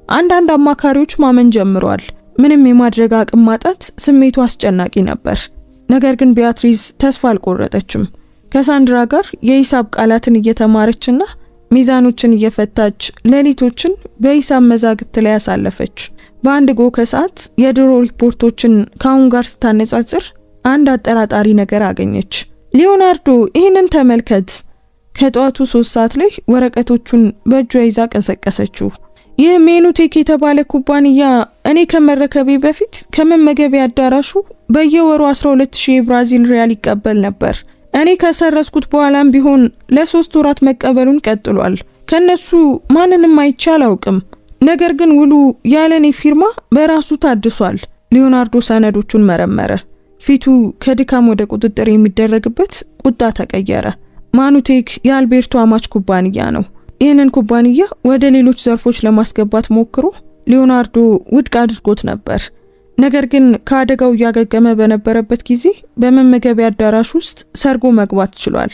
አንዳንድ አማካሪዎች ማመን ጀምረዋል። ምንም የማድረግ አቅም ማጣት ስሜቱ አስጨናቂ ነበር። ነገር ግን ቢያትሪስ ተስፋ አልቆረጠችም። ከሳንድራ ጋር የሂሳብ ቃላትን እየተማረችና ሚዛኖችን እየፈታች ሌሊቶችን በሂሳብ መዛግብት ላይ ያሳለፈች። በአንድ ጎ ከሰዓት የድሮ ሪፖርቶችን ከአሁን ጋር ስታነጻጽር አንድ አጠራጣሪ ነገር አገኘች። ሊዮናርዶ ይህንን ተመልከት። ከጠዋቱ 3 ሰዓት ላይ ወረቀቶቹን በእጇ ይዛ ቀሰቀሰችው። ይህ ሜኑቴክ የተባለ ኩባንያ እኔ ከመረከቤ በፊት ከመመገቢያ አዳራሹ በየወሩ 12000 የብራዚል ሪያል ይቀበል ነበር። እኔ ከሰረስኩት በኋላም ቢሆን ለ3 ወራት መቀበሉን ቀጥሏል። ከነሱ ማንንም አይቼ አላውቅም። ነገር ግን ውሉ ያለኔ ፊርማ በራሱ ታድሷል። ሊዮናርዶ ሰነዶቹን መረመረ። ፊቱ ከድካም ወደ ቁጥጥር የሚደረግበት ቁጣ ተቀየረ። ማኑቴክ የአልቤርቶ አማች ኩባንያ ነው። ይህንን ኩባንያ ወደ ሌሎች ዘርፎች ለማስገባት ሞክሮ ሊዮናርዶ ውድቅ አድርጎት ነበር። ነገር ግን ከአደጋው እያገገመ በነበረበት ጊዜ በመመገቢያ አዳራሽ ውስጥ ሰርጎ መግባት ችሏል።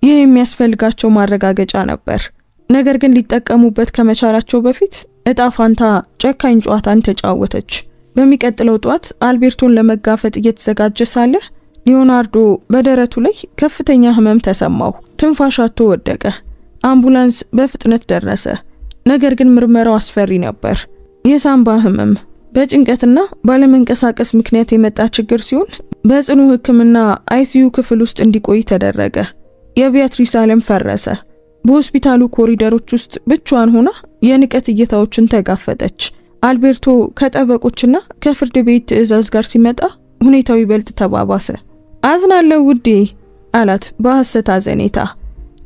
ይህ የሚያስፈልጋቸው ማረጋገጫ ነበር። ነገር ግን ሊጠቀሙበት ከመቻላቸው በፊት እጣ ፋንታ ጨካኝ ጨዋታን ተጫወተች። በሚቀጥለው ጧት አልቤርቶን ለመጋፈጥ እየተዘጋጀ ሳለ ሊዮናርዶ በደረቱ ላይ ከፍተኛ ህመም ተሰማው። ትንፋሽ አጥቶ ወደቀ። አምቡላንስ በፍጥነት ደረሰ። ነገር ግን ምርመራው አስፈሪ ነበር። የሳምባ ህመም በጭንቀትና ባለመንቀሳቀስ ምክንያት የመጣ ችግር ሲሆን በጽኑ ሕክምና አይሲዩ ክፍል ውስጥ እንዲቆይ ተደረገ። የቢያትሪስ ዓለም ፈረሰ። በሆስፒታሉ ኮሪደሮች ውስጥ ብቻዋን ሆና የንቀት እይታዎችን ተጋፈጠች። አልቤርቶ ከጠበቆችና ከፍርድ ቤት ትዕዛዝ ጋር ሲመጣ ሁኔታው ይበልጥ ተባባሰ። አዝናለሁ ውዴ አላት በሐሰት አዘኔታ።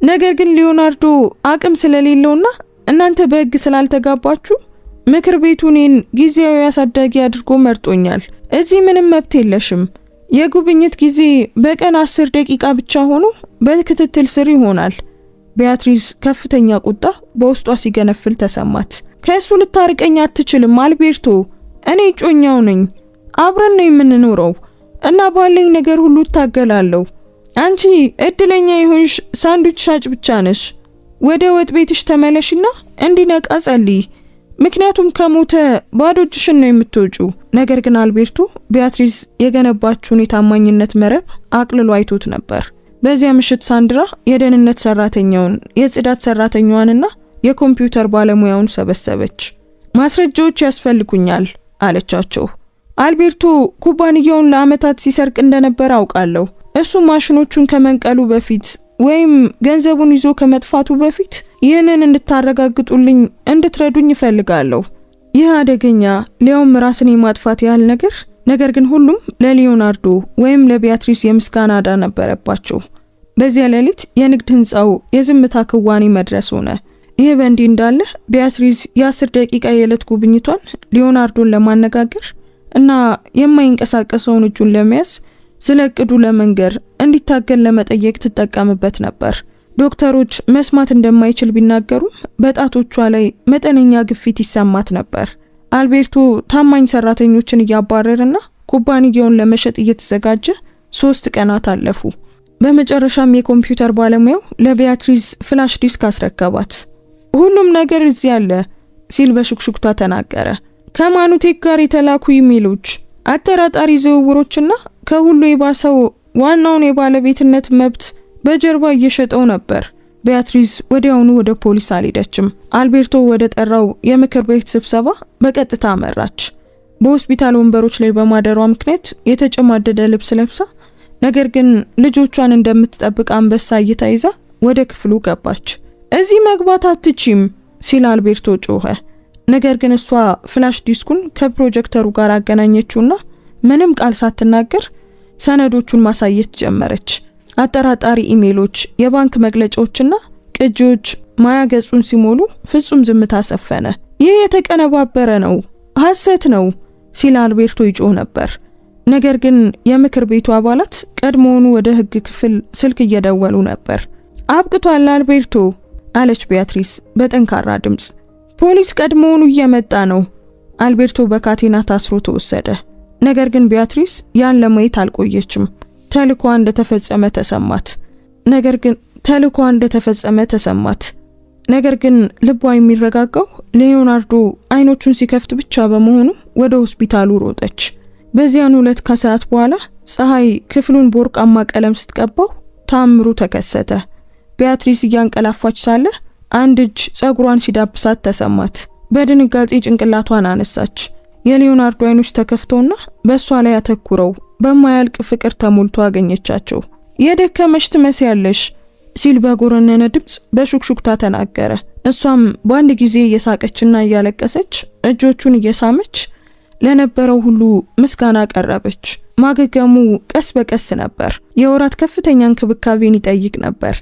ነገር ግን ሊዮናርዶ አቅም ስለሌለውና እናንተ በሕግ ስላልተጋባችሁ ምክር ቤቱ እኔን ጊዜያዊ አሳዳጊ አድርጎ መርጦኛል። እዚህ ምንም መብት የለሽም። የጉብኝት ጊዜ በቀን 10 ደቂቃ ብቻ ሆኖ በክትትል ስር ይሆናል። ቢያትሪስ ከፍተኛ ቁጣ በውስጧ ሲገነፍል ተሰማት። ከእሱ ልታርቀኝ አትችልም አልቤርቶ። እኔ እጮኛው ነኝ። አብረን ነው የምንኖረው እና ባለኝ ነገር ሁሉ እታገላለሁ። አንቺ እድለኛ ይሁንሽ ሳንዱች ሻጭ ብቻ ነሽ። ወደ ወጥ ቤትሽ ተመለሽና እንዲነቃ ጸልይ። ምክንያቱም ከሞተ ባዶ እጅሽን ነው የምትወጪው። ነገር ግን አልቤርቶ ቢያትሪስ የገነባችውን የታማኝነት መረብ አቅልሎ አይቶት ነበር። በዚያ ምሽት ሳንድራ የደህንነት ሰራተኛውን፣ የጽዳት ሰራተኛዋንና የኮምፒውተር ባለሙያውን ሰበሰበች። ማስረጃዎች ያስፈልጉኛል አለቻቸው። አልቤርቶ ኩባንያውን ለዓመታት ሲሰርቅ እንደነበር አውቃለሁ። እሱ ማሽኖቹን ከመንቀሉ በፊት ወይም ገንዘቡን ይዞ ከመጥፋቱ በፊት ይህንን እንድታረጋግጡልኝ እንድትረዱኝ እፈልጋለሁ። ይህ አደገኛ ሊያውም ራስን የማጥፋት ያህል ነገር ግን ሁሉም ለሊዮናርዶ ወይም ለቢያትሪስ የምስጋና ዕዳ ነበረባቸው። በዚያ ሌሊት የንግድ ህንፃው የዝምታ ክዋኔ መድረስ ሆነ። ይህ በእንዲህ እንዳለ ቢያትሪስ የ10 ደቂቃ የዕለት ጉብኝቷን ሊዮናርዶን ለማነጋገር እና የማይንቀሳቀሰውን እጁን ለመያዝ ስለ እቅዱ ለመንገር እንዲታገል ለመጠየቅ ትጠቀምበት ነበር። ዶክተሮች መስማት እንደማይችል ቢናገሩም በጣቶቿ ላይ መጠነኛ ግፊት ይሰማት ነበር። አልቤርቶ ታማኝ ሰራተኞችን እያባረረና ኩባንያውን ለመሸጥ እየተዘጋጀ 3 ቀናት አለፉ። በመጨረሻም የኮምፒውተር ባለሙያው ለቢያትሪስ ፍላሽ ዲስክ አስረከባት። ሁሉም ነገር እዚህ አለ ሲል በሹክሹክታ ተናገረ። ከማኑቴክ ጋር የተላኩ ኢሜሎች፣ አጠራጣሪ ዝውውሮችና ከሁሉ የባሰው ዋናውን የባለቤትነት መብት በጀርባ እየሸጠው ነበር። ቢያትሪስ ወዲያውኑ ወደ ፖሊስ አልሄደችም። አልቤርቶ ወደ ጠራው የምክር ቤት ስብሰባ በቀጥታ አመራች። በሆስፒታል ወንበሮች ላይ በማደሯ ምክንያት የተጨማደደ ልብስ ለብሳ፣ ነገር ግን ልጆቿን እንደምትጠብቅ አንበሳ እይታ ይዛ ወደ ክፍሉ ገባች። እዚህ መግባት አትችም ሲል አልቤርቶ ጮኸ። ነገር ግን እሷ ፍላሽ ዲስኩን ከፕሮጀክተሩ ጋር አገናኘችውና ምንም ቃል ሳትናገር ሰነዶቹን ማሳየት ጀመረች። አጠራጣሪ ኢሜሎች፣ የባንክ መግለጫዎችና ቅጂዎች ማያ ገጹን ሲሞሉ ፍጹም ዝምታ ሰፈነ። ይህ የተቀነባበረ ነው፣ ሐሰት ነው ሲል አልቤርቶ ይጮህ ነበር። ነገር ግን የምክር ቤቱ አባላት ቀድሞውኑ ወደ ሕግ ክፍል ስልክ እየደወሉ ነበር። አብቅቷል አልቤርቶ አለች ቢያትሪስ በጠንካራ ድምጽ። ፖሊስ ቀድሞውኑ እየመጣ ነው። አልቤርቶ በካቴና ታስሮ ተወሰደ። ነገር ግን ቢያትሪስ ያን ለማየት አልቆየችም። ተልኳ እንደተፈጸመ ተሰማት። ነገር ግን ልቧ የሚረጋጋው ሊዮናርዶ አይኖቹን ሲከፍት ብቻ በመሆኑ ወደ ሆስፒታሉ ሮጠች። በዚያኑ ዕለት ከሰዓት በኋላ ፀሐይ ክፍሉን በወርቃማ ቀለም ስትቀባው ታምሩ ተከሰተ። ቢያትሪስ እያንቀላፋች ሳለ አንድ እጅ ጸጉሯን ሲዳብሳት ተሰማት። በድንጋጤ ጭንቅላቷን አነሳች። የሊዮናርዶ አይኖች ተከፍተውና በእሷ ላይ አተኩረው በማያልቅ ፍቅር ተሞልቶ አገኘቻቸው። የደከመሽ ትመስያለሽ ሲል በጎረነነ ድምጽ በሹክሹክታ ተናገረ። እሷም በአንድ ጊዜ እየሳቀችና እያለቀሰች እጆቹን እየሳመች ለነበረው ሁሉ ምስጋና ቀረበች። ማገገሙ ቀስ በቀስ ነበር። የወራት ከፍተኛ እንክብካቤን ይጠይቅ ነበር።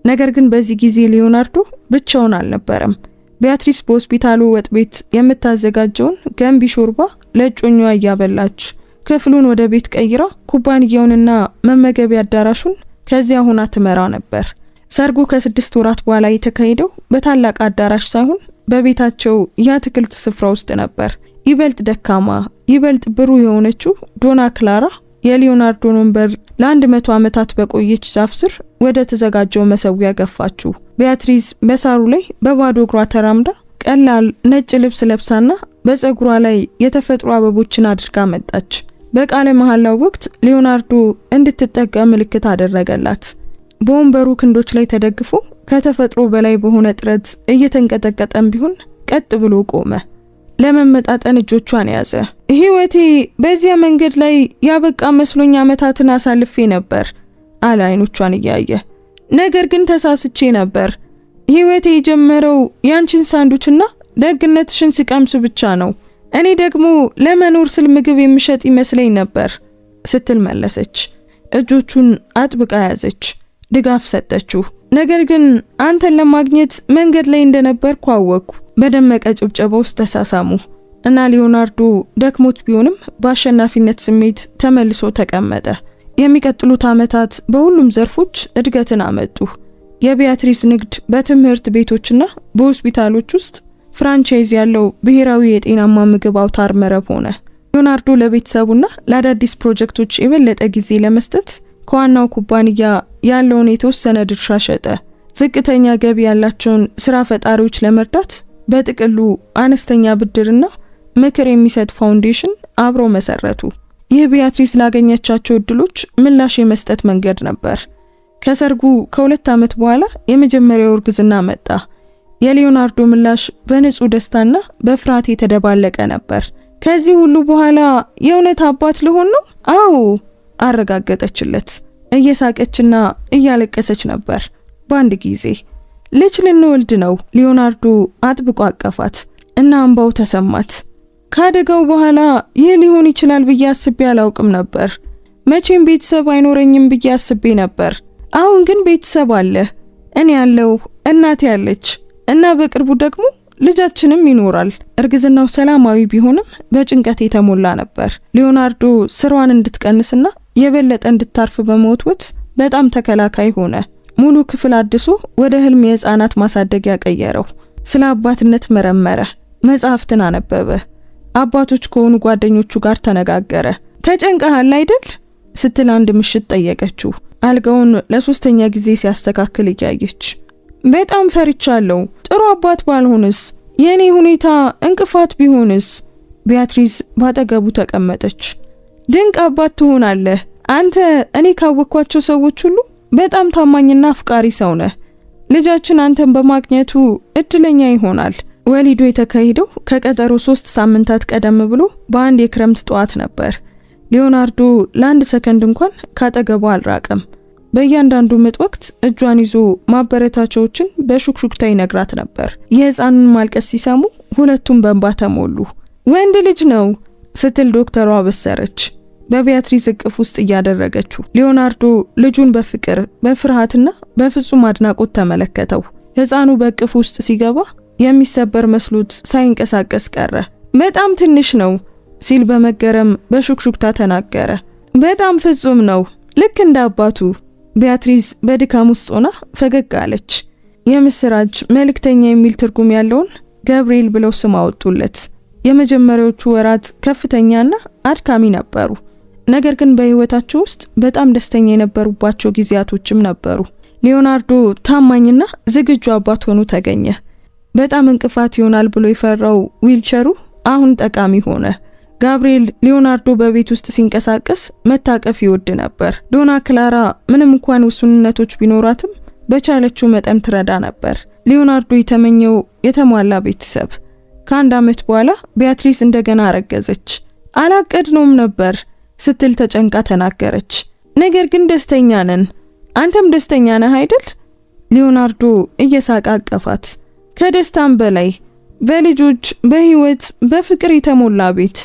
ነገር ግን በዚህ ጊዜ ሊዮናርዶ ብቻውን አልነበረም። ቢያትሪስ በሆስፒታሉ ወጥ ቤት የምታዘጋጀውን ገንቢ ሾርባ ለእጮኛዋ እያበላች ክፍሉን ወደ ቤት ቀይራ ኩባንያውንና መመገቢያ አዳራሹን ከዚያ ሆና ትመራ ነበር። ሰርጉ ከ6 ወራት በኋላ የተካሄደው በታላቅ አዳራሽ ሳይሆን በቤታቸው የአትክልት ስፍራ ውስጥ ነበር። ይበልጥ ደካማ ይበልጥ ብሩህ የሆነችው ዶና ክላራ የሊዮናርዶን ወንበር ለ100 ዓመታት በቆየች ዛፍ ስር ወደ ተዘጋጀው መሰዊያ ገፋችው። ቢያትሪስ በሳሩ ላይ በባዶ እግሯ ተራምዳ ቀላል ነጭ ልብስ ለብሳና በፀጉሯ ላይ የተፈጥሮ አበቦችን አድርጋ መጣች። በቃለ መሐላው ወቅት ሊዮናርዶ እንድትጠጋ ምልክት አደረገላት። በወንበሩ ክንዶች ላይ ተደግፎ ከተፈጥሮ በላይ በሆነ ጥረት እየተንቀጠቀጠም ቢሆን ቀጥ ብሎ ቆመ። ለመመጣጠን እጆቿን ያዘ። ህይወቴ በዚያ መንገድ ላይ ያበቃ መስሎኝ ዓመታትን አሳልፌ ነበር አለ አይኖቿን እያየ። ነገር ግን ተሳስቼ ነበር። ህይወቴ የጀመረው ያንቺን ሳንዱችና ደግነትሽን ሲቀምስ ብቻ ነው። እኔ ደግሞ ለመኖር ስል ምግብ የምሸጥ ይመስለኝ ነበር ስትል መለሰች። እጆቹን አጥብቃ ያዘች፣ ድጋፍ ሰጠችው። ነገር ግን አንተን ለማግኘት መንገድ ላይ እንደነበርኩ አወቅኩ። በደመቀ ጭብጨባ ውስጥ ተሳሳሙ እና ሊዮናርዶ ደክሞት ቢሆንም በአሸናፊነት ስሜት ተመልሶ ተቀመጠ። የሚቀጥሉት ዓመታት በሁሉም ዘርፎች እድገትን አመጡ። የቢያትሪስ ንግድ በትምህርት ቤቶችና በሆስፒታሎች ውስጥ ፍራንቻይዝ ያለው ብሔራዊ የጤናማ ምግብ አውታር መረብ ሆነ። ሊዮናርዶ ለቤተሰቡና ለአዳዲስ ፕሮጀክቶች የበለጠ ጊዜ ለመስጠት ከዋናው ኩባንያ ያለውን የተወሰነ ድርሻ ሸጠ። ዝቅተኛ ገቢ ያላቸውን ስራ ፈጣሪዎች ለመርዳት በጥቅሉ አነስተኛ ብድርና ምክር የሚሰጥ ፋውንዴሽን አብረው መሰረቱ። ይህ ቢያትሪስ ላገኘቻቸው እድሎች ምላሽ የመስጠት መንገድ ነበር። ከሰርጉ ከ2 ዓመት በኋላ የመጀመሪያው እርግዝና መጣ። የሊዮናርዶ ምላሽ በንጹህ ደስታና በፍርሃት የተደባለቀ ነበር። ከዚህ ሁሉ በኋላ የእውነት አባት ልሆን ነው? አዎ አረጋገጠችለት። እየሳቀችና እያለቀሰች ነበር በአንድ ጊዜ። ልጅ ልንወልድ ነው። ሊዮናርዶ አጥብቆ አቀፋት እና እንባው ተሰማት። ካደጋው በኋላ ይህ ሊሆን ይችላል ብዬ አስቤ አላውቅም ነበር። መቼም ቤተሰብ አይኖረኝም ብዬ አስቤ ነበር። አሁን ግን ቤተሰብ አለ። እኔ ያለው እናቴ ያለች እና በቅርቡ ደግሞ ልጃችንም ይኖራል። እርግዝናው ሰላማዊ ቢሆንም በጭንቀት የተሞላ ነበር። ሊዮናርዶ ስራዋን እንድትቀንስና የበለጠ እንድታርፍ በመወትወት በጣም ተከላካይ ሆነ። ሙሉ ክፍል አድሶ ወደ ህልም የህፃናት ማሳደጊያ ቀየረው። ስለ አባትነት መረመረ፣ መጽሐፍትን አነበበ፣ አባቶች ከሆኑ ጓደኞቹ ጋር ተነጋገረ። ተጨንቀሃል አይደል ስትል አንድ ምሽት ጠየቀችው፣ አልጋውን ለ3ኛ ጊዜ ሲያስተካክል እያየች። በጣም ፈርቻለሁ። ጥሩ አባት ባልሆንስ? የኔ ሁኔታ እንቅፋት ቢሆንስ? ቢያትሪስ ባጠገቡ ተቀመጠች። ድንቅ አባት ትሆናለህ። አንተ እኔ ካወቅኳቸው ሰዎች ሁሉ በጣም ታማኝና አፍቃሪ ሰው ነህ። ልጃችን አንተን በማግኘቱ እድለኛ ይሆናል። ወሊዱ የተካሄደው ከቀጠሮ 3 ሳምንታት ቀደም ብሎ በአንድ የክረምት ጠዋት ነበር። ሊዮናርዶ ለአንድ ሰከንድ እንኳን ካጠገቡ አልራቀም። በእያንዳንዱ ምጥ ወቅት እጇን ይዞ ማበረታቻዎችን በሹክሹክታ ይነግራት ነበር። የህፃኑን ማልቀስ ሲሰሙ ሁለቱም በእንባ ተሞሉ። ወንድ ልጅ ነው ስትል ዶክተሯ አበሰረች፣ በቢያትሪስ እቅፍ ውስጥ እያደረገችው። ሊዮናርዶ ልጁን በፍቅር በፍርሃትና በፍጹም አድናቆት ተመለከተው። ህፃኑ በእቅፍ ውስጥ ሲገባ የሚሰበር መስሎት ሳይንቀሳቀስ ቀረ። በጣም ትንሽ ነው ሲል በመገረም በሹክሹክታ ተናገረ። በጣም ፍጹም ነው፣ ልክ እንደ አባቱ። ቢያትሪስ በድካም ውስጥ ሆና ፈገግ አለች። የምስራች መልእክተኛ የሚል ትርጉም ያለውን ገብርኤል ብለው ስም አወጡለት። የመጀመሪያዎቹ ወራት ከፍተኛና አድካሚ ነበሩ። ነገር ግን በህይወታቸው ውስጥ በጣም ደስተኛ የነበሩባቸው ጊዜያቶችም ነበሩ። ሊዮናርዶ ታማኝና ዝግጁ አባት ሆኖ ተገኘ። በጣም እንቅፋት ይሆናል ብሎ የፈራው ዊልቸሩ አሁን ጠቃሚ ሆነ። ጋብርኤል ሊዮናርዶ በቤት ውስጥ ሲንቀሳቀስ መታቀፍ ይወድ ነበር። ዶና ክላራ ምንም እንኳን ውሱንነቶች ቢኖራትም በቻለችው መጠን ትረዳ ነበር። ሊዮናርዶ የተመኘው የተሟላ ቤተሰብ። ከ1 ዓመት በኋላ ቢያትሪስ እንደገና አረገዘች። አላቀድነውም ነበር ስትል ተጨንቃ ተናገረች። ነገር ግን ደስተኛ ነን። አንተም ደስተኛ ነህ አይደል? ሊዮናርዶ እየሳቀ አቀፋት። ከደስታም በላይ በልጆች በህይወት በፍቅር የተሞላ ቤት።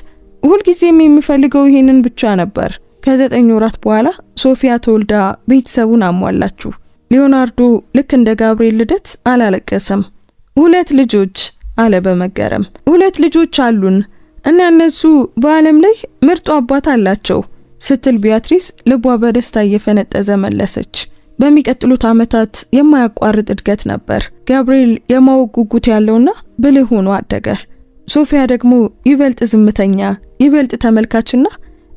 ሁልጊዜም የሚፈልገው ይሄንን ብቻ ነበር። ከ9 ወራት በኋላ ሶፊያ ተወልዳ ቤተሰቡን አሟላችሁ። ሊዮናርዶ ልክ እንደ ጋብርኤል ልደት አላለቀሰም። 2 ልጆች አለ በመገረም። 2 ልጆች አሉን እና እነሱ በዓለም ላይ ምርጡ አባት አላቸው ስትል ቢያትሪስ ልቧ በደስታ እየፈነጠዘ መለሰች። በሚቀጥሉት ዓመታት የማያቋርጥ እድገት ነበር። ጋብርኤል የማወቅ ጉጉት ያለውና ብልህ ሆኖ አደገ። ሶፊያ ደግሞ ይበልጥ ዝምተኛ፣ ይበልጥ ተመልካችና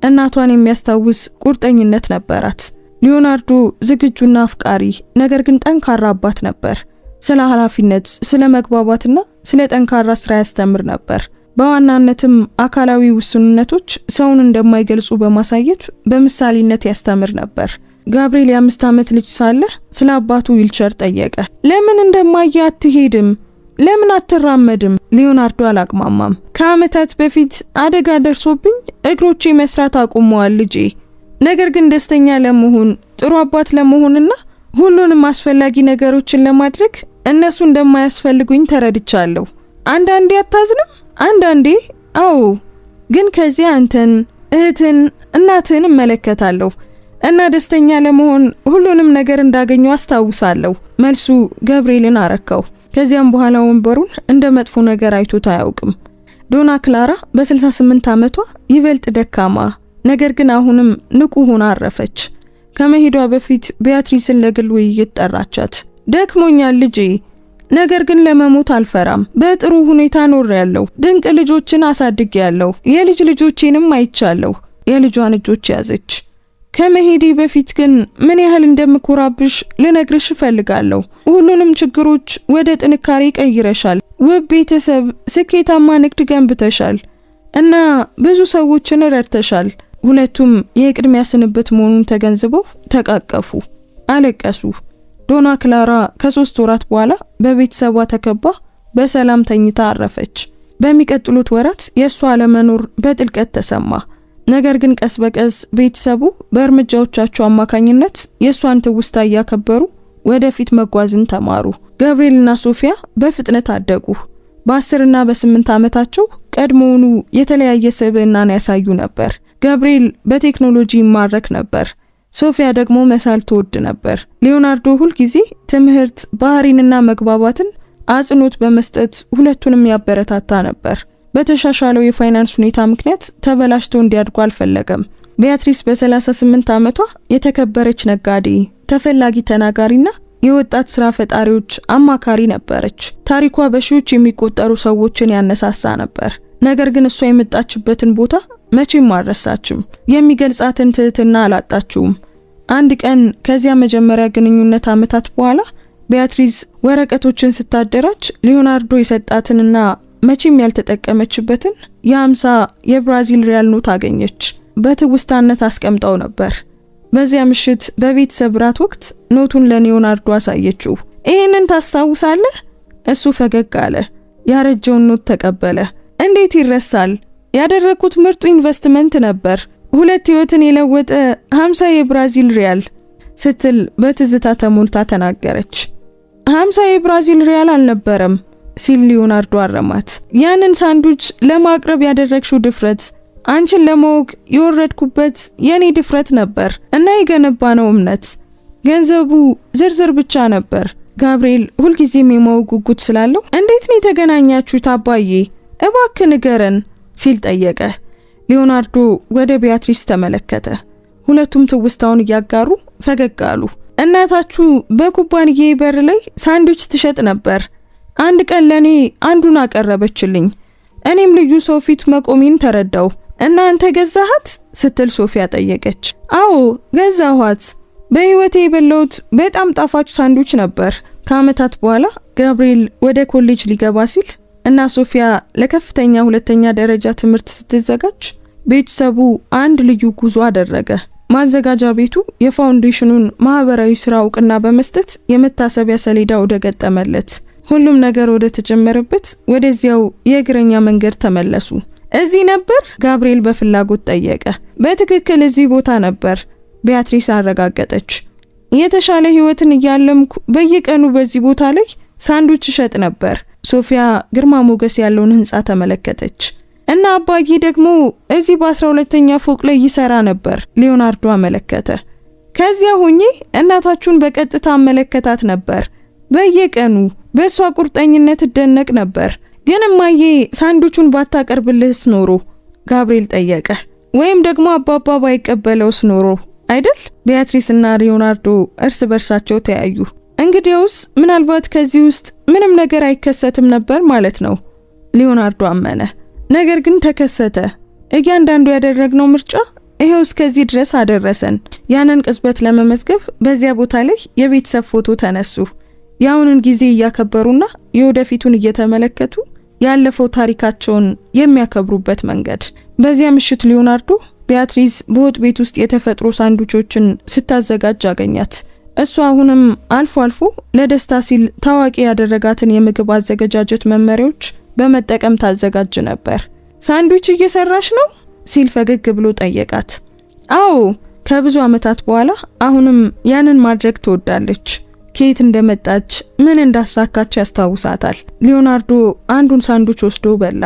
እናቷን የሚያስታውስ ቁርጠኝነት ነበራት። ሊዮናርዶ ዝግጁና አፍቃሪ ነገር ግን ጠንካራ አባት ነበር። ስለ ኃላፊነት፣ ስለ መግባባትና ስለ ጠንካራ ስራ ያስተምር ነበር። በዋናነትም አካላዊ ውስንነቶች ሰውን እንደማይገልጹ በማሳየት በምሳሌነት ያስተምር ነበር። ጋብርኤል የ5 ዓመት ልጅ ሳለ ስለ አባቱ ዊልቸር ጠየቀ። ለምን እንደማየ አትሄድም? ለምን አትራመድም? ሊዮናርዶ አላቅማማም። ከዓመታት በፊት አደጋ ደርሶብኝ እግሮቼ መስራት አቁመዋል ልጄ። ነገር ግን ደስተኛ ለመሆን ጥሩ አባት ለመሆንና ሁሉንም አስፈላጊ ነገሮችን ለማድረግ እነሱ እንደማያስፈልጉኝ ተረድቻለሁ። አንዳንዴ አታዝንም? አንዳንዴ አዎ። ግን ከዚያ አንተን፣ እህትን፣ እናትን እመለከታለሁ እና ደስተኛ ለመሆን ሁሉንም ነገር እንዳገኘው አስታውሳለሁ። መልሱ ጋብርኤልን አረካው። ከዚያም በኋላ ወንበሩን እንደ መጥፎ ነገር አይቶት አያውቅም። ዶና ክላራ በ68 ዓመቷ ይበልጥ ደካማ ነገር ግን አሁንም ንቁ ሆና አረፈች። ከመሄዷ በፊት ቢያትሪስን ለግል ውይይት ጠራቻት። ደክሞኛል ልጄ፣ ነገር ግን ለመሞት አልፈራም። በጥሩ ሁኔታ ኖሬያለሁ። ድንቅ ልጆችን አሳድጌያለሁ። የልጅ ልጆቼንም አይቻለሁ። የልጇን እጆች ያዘች። ከመሄዴ በፊት ግን ምን ያህል እንደምኮራብሽ ልነግርሽ እፈልጋለሁ። ሁሉንም ችግሮች ወደ ጥንካሬ ቀይረሻል። ውብ ቤተሰብ፣ ስኬታማ ንግድ ገንብተሻል እና ብዙ ሰዎችን ረድተሻል። ሁለቱም የቅድሚያ ስንብት መሆኑን ተገንዝበው ተቃቀፉ፣ አለቀሱ። ዶና ክላራ ከ3 ወራት በኋላ በቤተሰቧ ተከባ በሰላም ተኝታ አረፈች። በሚቀጥሉት ወራት የእሷ አለመኖር በጥልቀት ተሰማ። ነገር ግን ቀስ በቀስ ቤተሰቡ በእርምጃዎቻቸው አማካኝነት የእሷን ትውስታ እያከበሩ ወደፊት መጓዝን ተማሩ። ጋብርኤልና ሶፊያ በፍጥነት አደጉ። በ10 እና በ8 ዓመታቸው ቀድሞውኑ የተለያየ ስብዕናን ያሳዩ ነበር። ጋብርኤል በቴክኖሎጂ ይማረክ ነበር። ሶፊያ ደግሞ መሳል ትወድ ነበር። ሊዮናርዶ ሁልጊዜ ትምህርት፣ ባህሪንና መግባባትን አጽንኦት በመስጠት ሁለቱንም ያበረታታ ነበር። በተሻሻለው የፋይናንስ ሁኔታ ምክንያት ተበላሽቶ እንዲያድጉ አልፈለገም። ቢያትሪስ በ38 ዓመቷ የተከበረች ነጋዴ፣ ተፈላጊ ተናጋሪና የወጣት ስራ ፈጣሪዎች አማካሪ ነበረች። ታሪኳ በሺዎች የሚቆጠሩ ሰዎችን ያነሳሳ ነበር። ነገር ግን እሷ የመጣችበትን ቦታ መቼም አልረሳችም። የሚገልጻትን ትህትና አላጣችውም። አንድ ቀን ከዚያ መጀመሪያ ግንኙነት ዓመታት በኋላ ቢያትሪስ ወረቀቶችን ስታደራጅ ሊዮናርዶ የሰጣትንና መቼም ያልተጠቀመችበትን የ50 የብራዚል ሪያል ኖት አገኘች። በትውስታነት አስቀምጣው ነበር። በዚያ ምሽት በቤተሰብ ራት ወቅት ኖቱን ለሊዮናርዶ አሳየችው። ይሄንን ታስታውሳለህ? እሱ ፈገግ አለ። ያረጀውን ኖት ተቀበለ። እንዴት ይረሳል? ያደረኩት ምርጡ ኢንቨስትመንት ነበር። 2 ህይወትን የለወጠ 50 የብራዚል ሪያል ስትል በትዝታ ተሞልታ ተናገረች። 50 የብራዚል ሪያል አልነበረም ሲል ሊዮናርዶ አረማት። ያንን ሳንዱች ለማቅረብ ያደረግሽው ድፍረት፣ አንቺን ለማወቅ የወረድኩበት የኔ ድፍረት ነበር እና የገነባነው እምነት። ገንዘቡ ዝርዝር ብቻ ነበር። ጋብርኤል ሁልጊዜም የማወቅ ጉጉት ስላለው እንዴት ነው የተገናኛችሁት አባዬ? እባክህ ንገረን ሲል ጠየቀ። ሊዮናርዶ ወደ ቢያትሪስ ተመለከተ። ሁለቱም ትውስታውን እያጋሩ ፈገግ አሉ። እናታችሁ በኩባንያዬ በር ላይ ሳንዱች ትሸጥ ነበር። አንድ ቀን ለኔ አንዱን አቀረበችልኝ። እኔም ልዩ ሰው ፊት መቆሜን ተረዳው። እና አንተ ገዛሃት ስትል ሶፊያ ጠየቀች። አዎ ገዛኋት። በህይወቴ የበላሁት በጣም ጣፋጭ ሳንዱች ነበር። ከዓመታት በኋላ ጋብርኤል ወደ ኮሌጅ ሊገባ ሲል እና ሶፊያ ለከፍተኛ 2ኛ ደረጃ ትምህርት ስትዘጋጅ ቤተሰቡ አንድ ልዩ ጉዞ አደረገ። ማዘጋጃ ቤቱ የፋውንዴሽኑን ማህበራዊ ስራ እውቅና በመስጠት የመታሰቢያ ሰሌዳ ወደ ገጠመለት። ሁሉም ነገር ወደ ተጀመረበት ወደዚያው የእግረኛ መንገድ ተመለሱ። እዚህ ነበር? ጋብርኤል በፍላጎት ጠየቀ። በትክክል እዚህ ቦታ ነበር፣ ቢያትሪስ አረጋገጠች። የተሻለ ህይወትን እያለምኩ በየቀኑ በዚህ ቦታ ላይ ሳንዱች እሸጥ ነበር። ሶፊያ ግርማ ሞገስ ያለውን ህንጻ ተመለከተች። እና አባዬ ደግሞ እዚህ በ12ኛ ፎቅ ላይ ይሰራ ነበር። ሊዮናርዶ አመለከተ። ከዚያ ሆኜ እናታችሁን በቀጥታ አመለከታት ነበር። በየቀኑ በእሷ ቁርጠኝነት እደነቅ ነበር። ግን እማዬ ሳንዱቹን ባታቀርብልህስ ኖሮ? ጋብርኤል ጠየቀ። ወይም ደግሞ አባባ ባይቀበለውስ ኖሮ አይደል? ቢያትሪስ እና ሊዮናርዶ እርስ በርሳቸው ተያዩ። እንግዲያውስ ምናልባት ከዚህ ውስጥ ምንም ነገር አይከሰትም ነበር ማለት ነው፣ ሊዮናርዶ አመነ። ነገር ግን ተከሰተ። እያንዳንዱ ያደረግነው ምርጫ ይሄው እስከዚህ ድረስ አደረሰን። ያንን ቅጽበት ለመመዝገብ በዚያ ቦታ ላይ የቤተሰብ ፎቶ ተነሱ። ያውንን ጊዜ እያከበሩና የወደፊቱን እየተመለከቱ ያለፈው ታሪካቸውን የሚያከብሩበት መንገድ። በዚያ ምሽት ሊዮናርዶ ቢያትሪስ በወጥ ቤት ውስጥ የተፈጥሮ ሳንዱቾችን ስታዘጋጅ አገኛት። እሷ አሁንም አልፎ አልፎ ለደስታ ሲል ታዋቂ ያደረጋትን የምግብ አዘገጃጀት መመሪያዎች በመጠቀም ታዘጋጅ ነበር። ሳንዱች እየሰራሽ ነው ሲል ፈገግ ብሎ ጠየቃት። አዎ፣ ከብዙ ዓመታት በኋላ አሁንም ያንን ማድረግ ትወዳለች። ከየት እንደመጣች ምን እንዳሳካች ያስታውሳታል። ሊዮናርዶ አንዱን ሳንዱች ወስዶ በላ።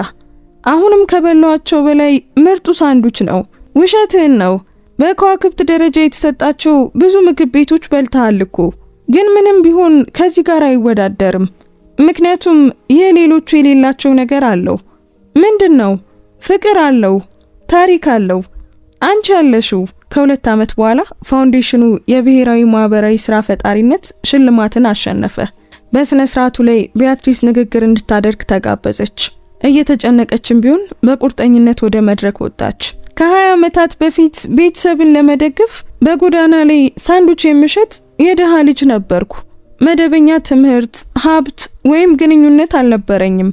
አሁንም ከበላዋቸው በላይ ምርጡ ሳንዱች ነው። ውሸትህን ነው። በከዋክብት ደረጃ የተሰጣቸው ብዙ ምግብ ቤቶች በልተሃል እኮ። ግን ምንም ቢሆን ከዚህ ጋር አይወዳደርም። ምክንያቱም ይህ ሌሎቹ የሌላቸው ነገር አለው። ምንድን ነው? ፍቅር አለው፣ ታሪክ አለው። አንቺ ያለሽው። ከ2 ዓመት በኋላ ፋውንዴሽኑ የብሔራዊ ማህበራዊ ስራ ፈጣሪነት ሽልማትን አሸነፈ። በስነ ስርዓቱ ላይ ቢያትሪስ ንግግር እንድታደርግ ተጋበዘች። እየተጨነቀችም ቢሆን በቁርጠኝነት ወደ መድረክ ወጣች። ከ20 ዓመታት በፊት ቤተሰብን ለመደገፍ በጎዳና ላይ ሳንዱች የምሸጥ የደሃ ልጅ ነበርኩ። መደበኛ ትምህርት፣ ሀብት ወይም ግንኙነት አልነበረኝም።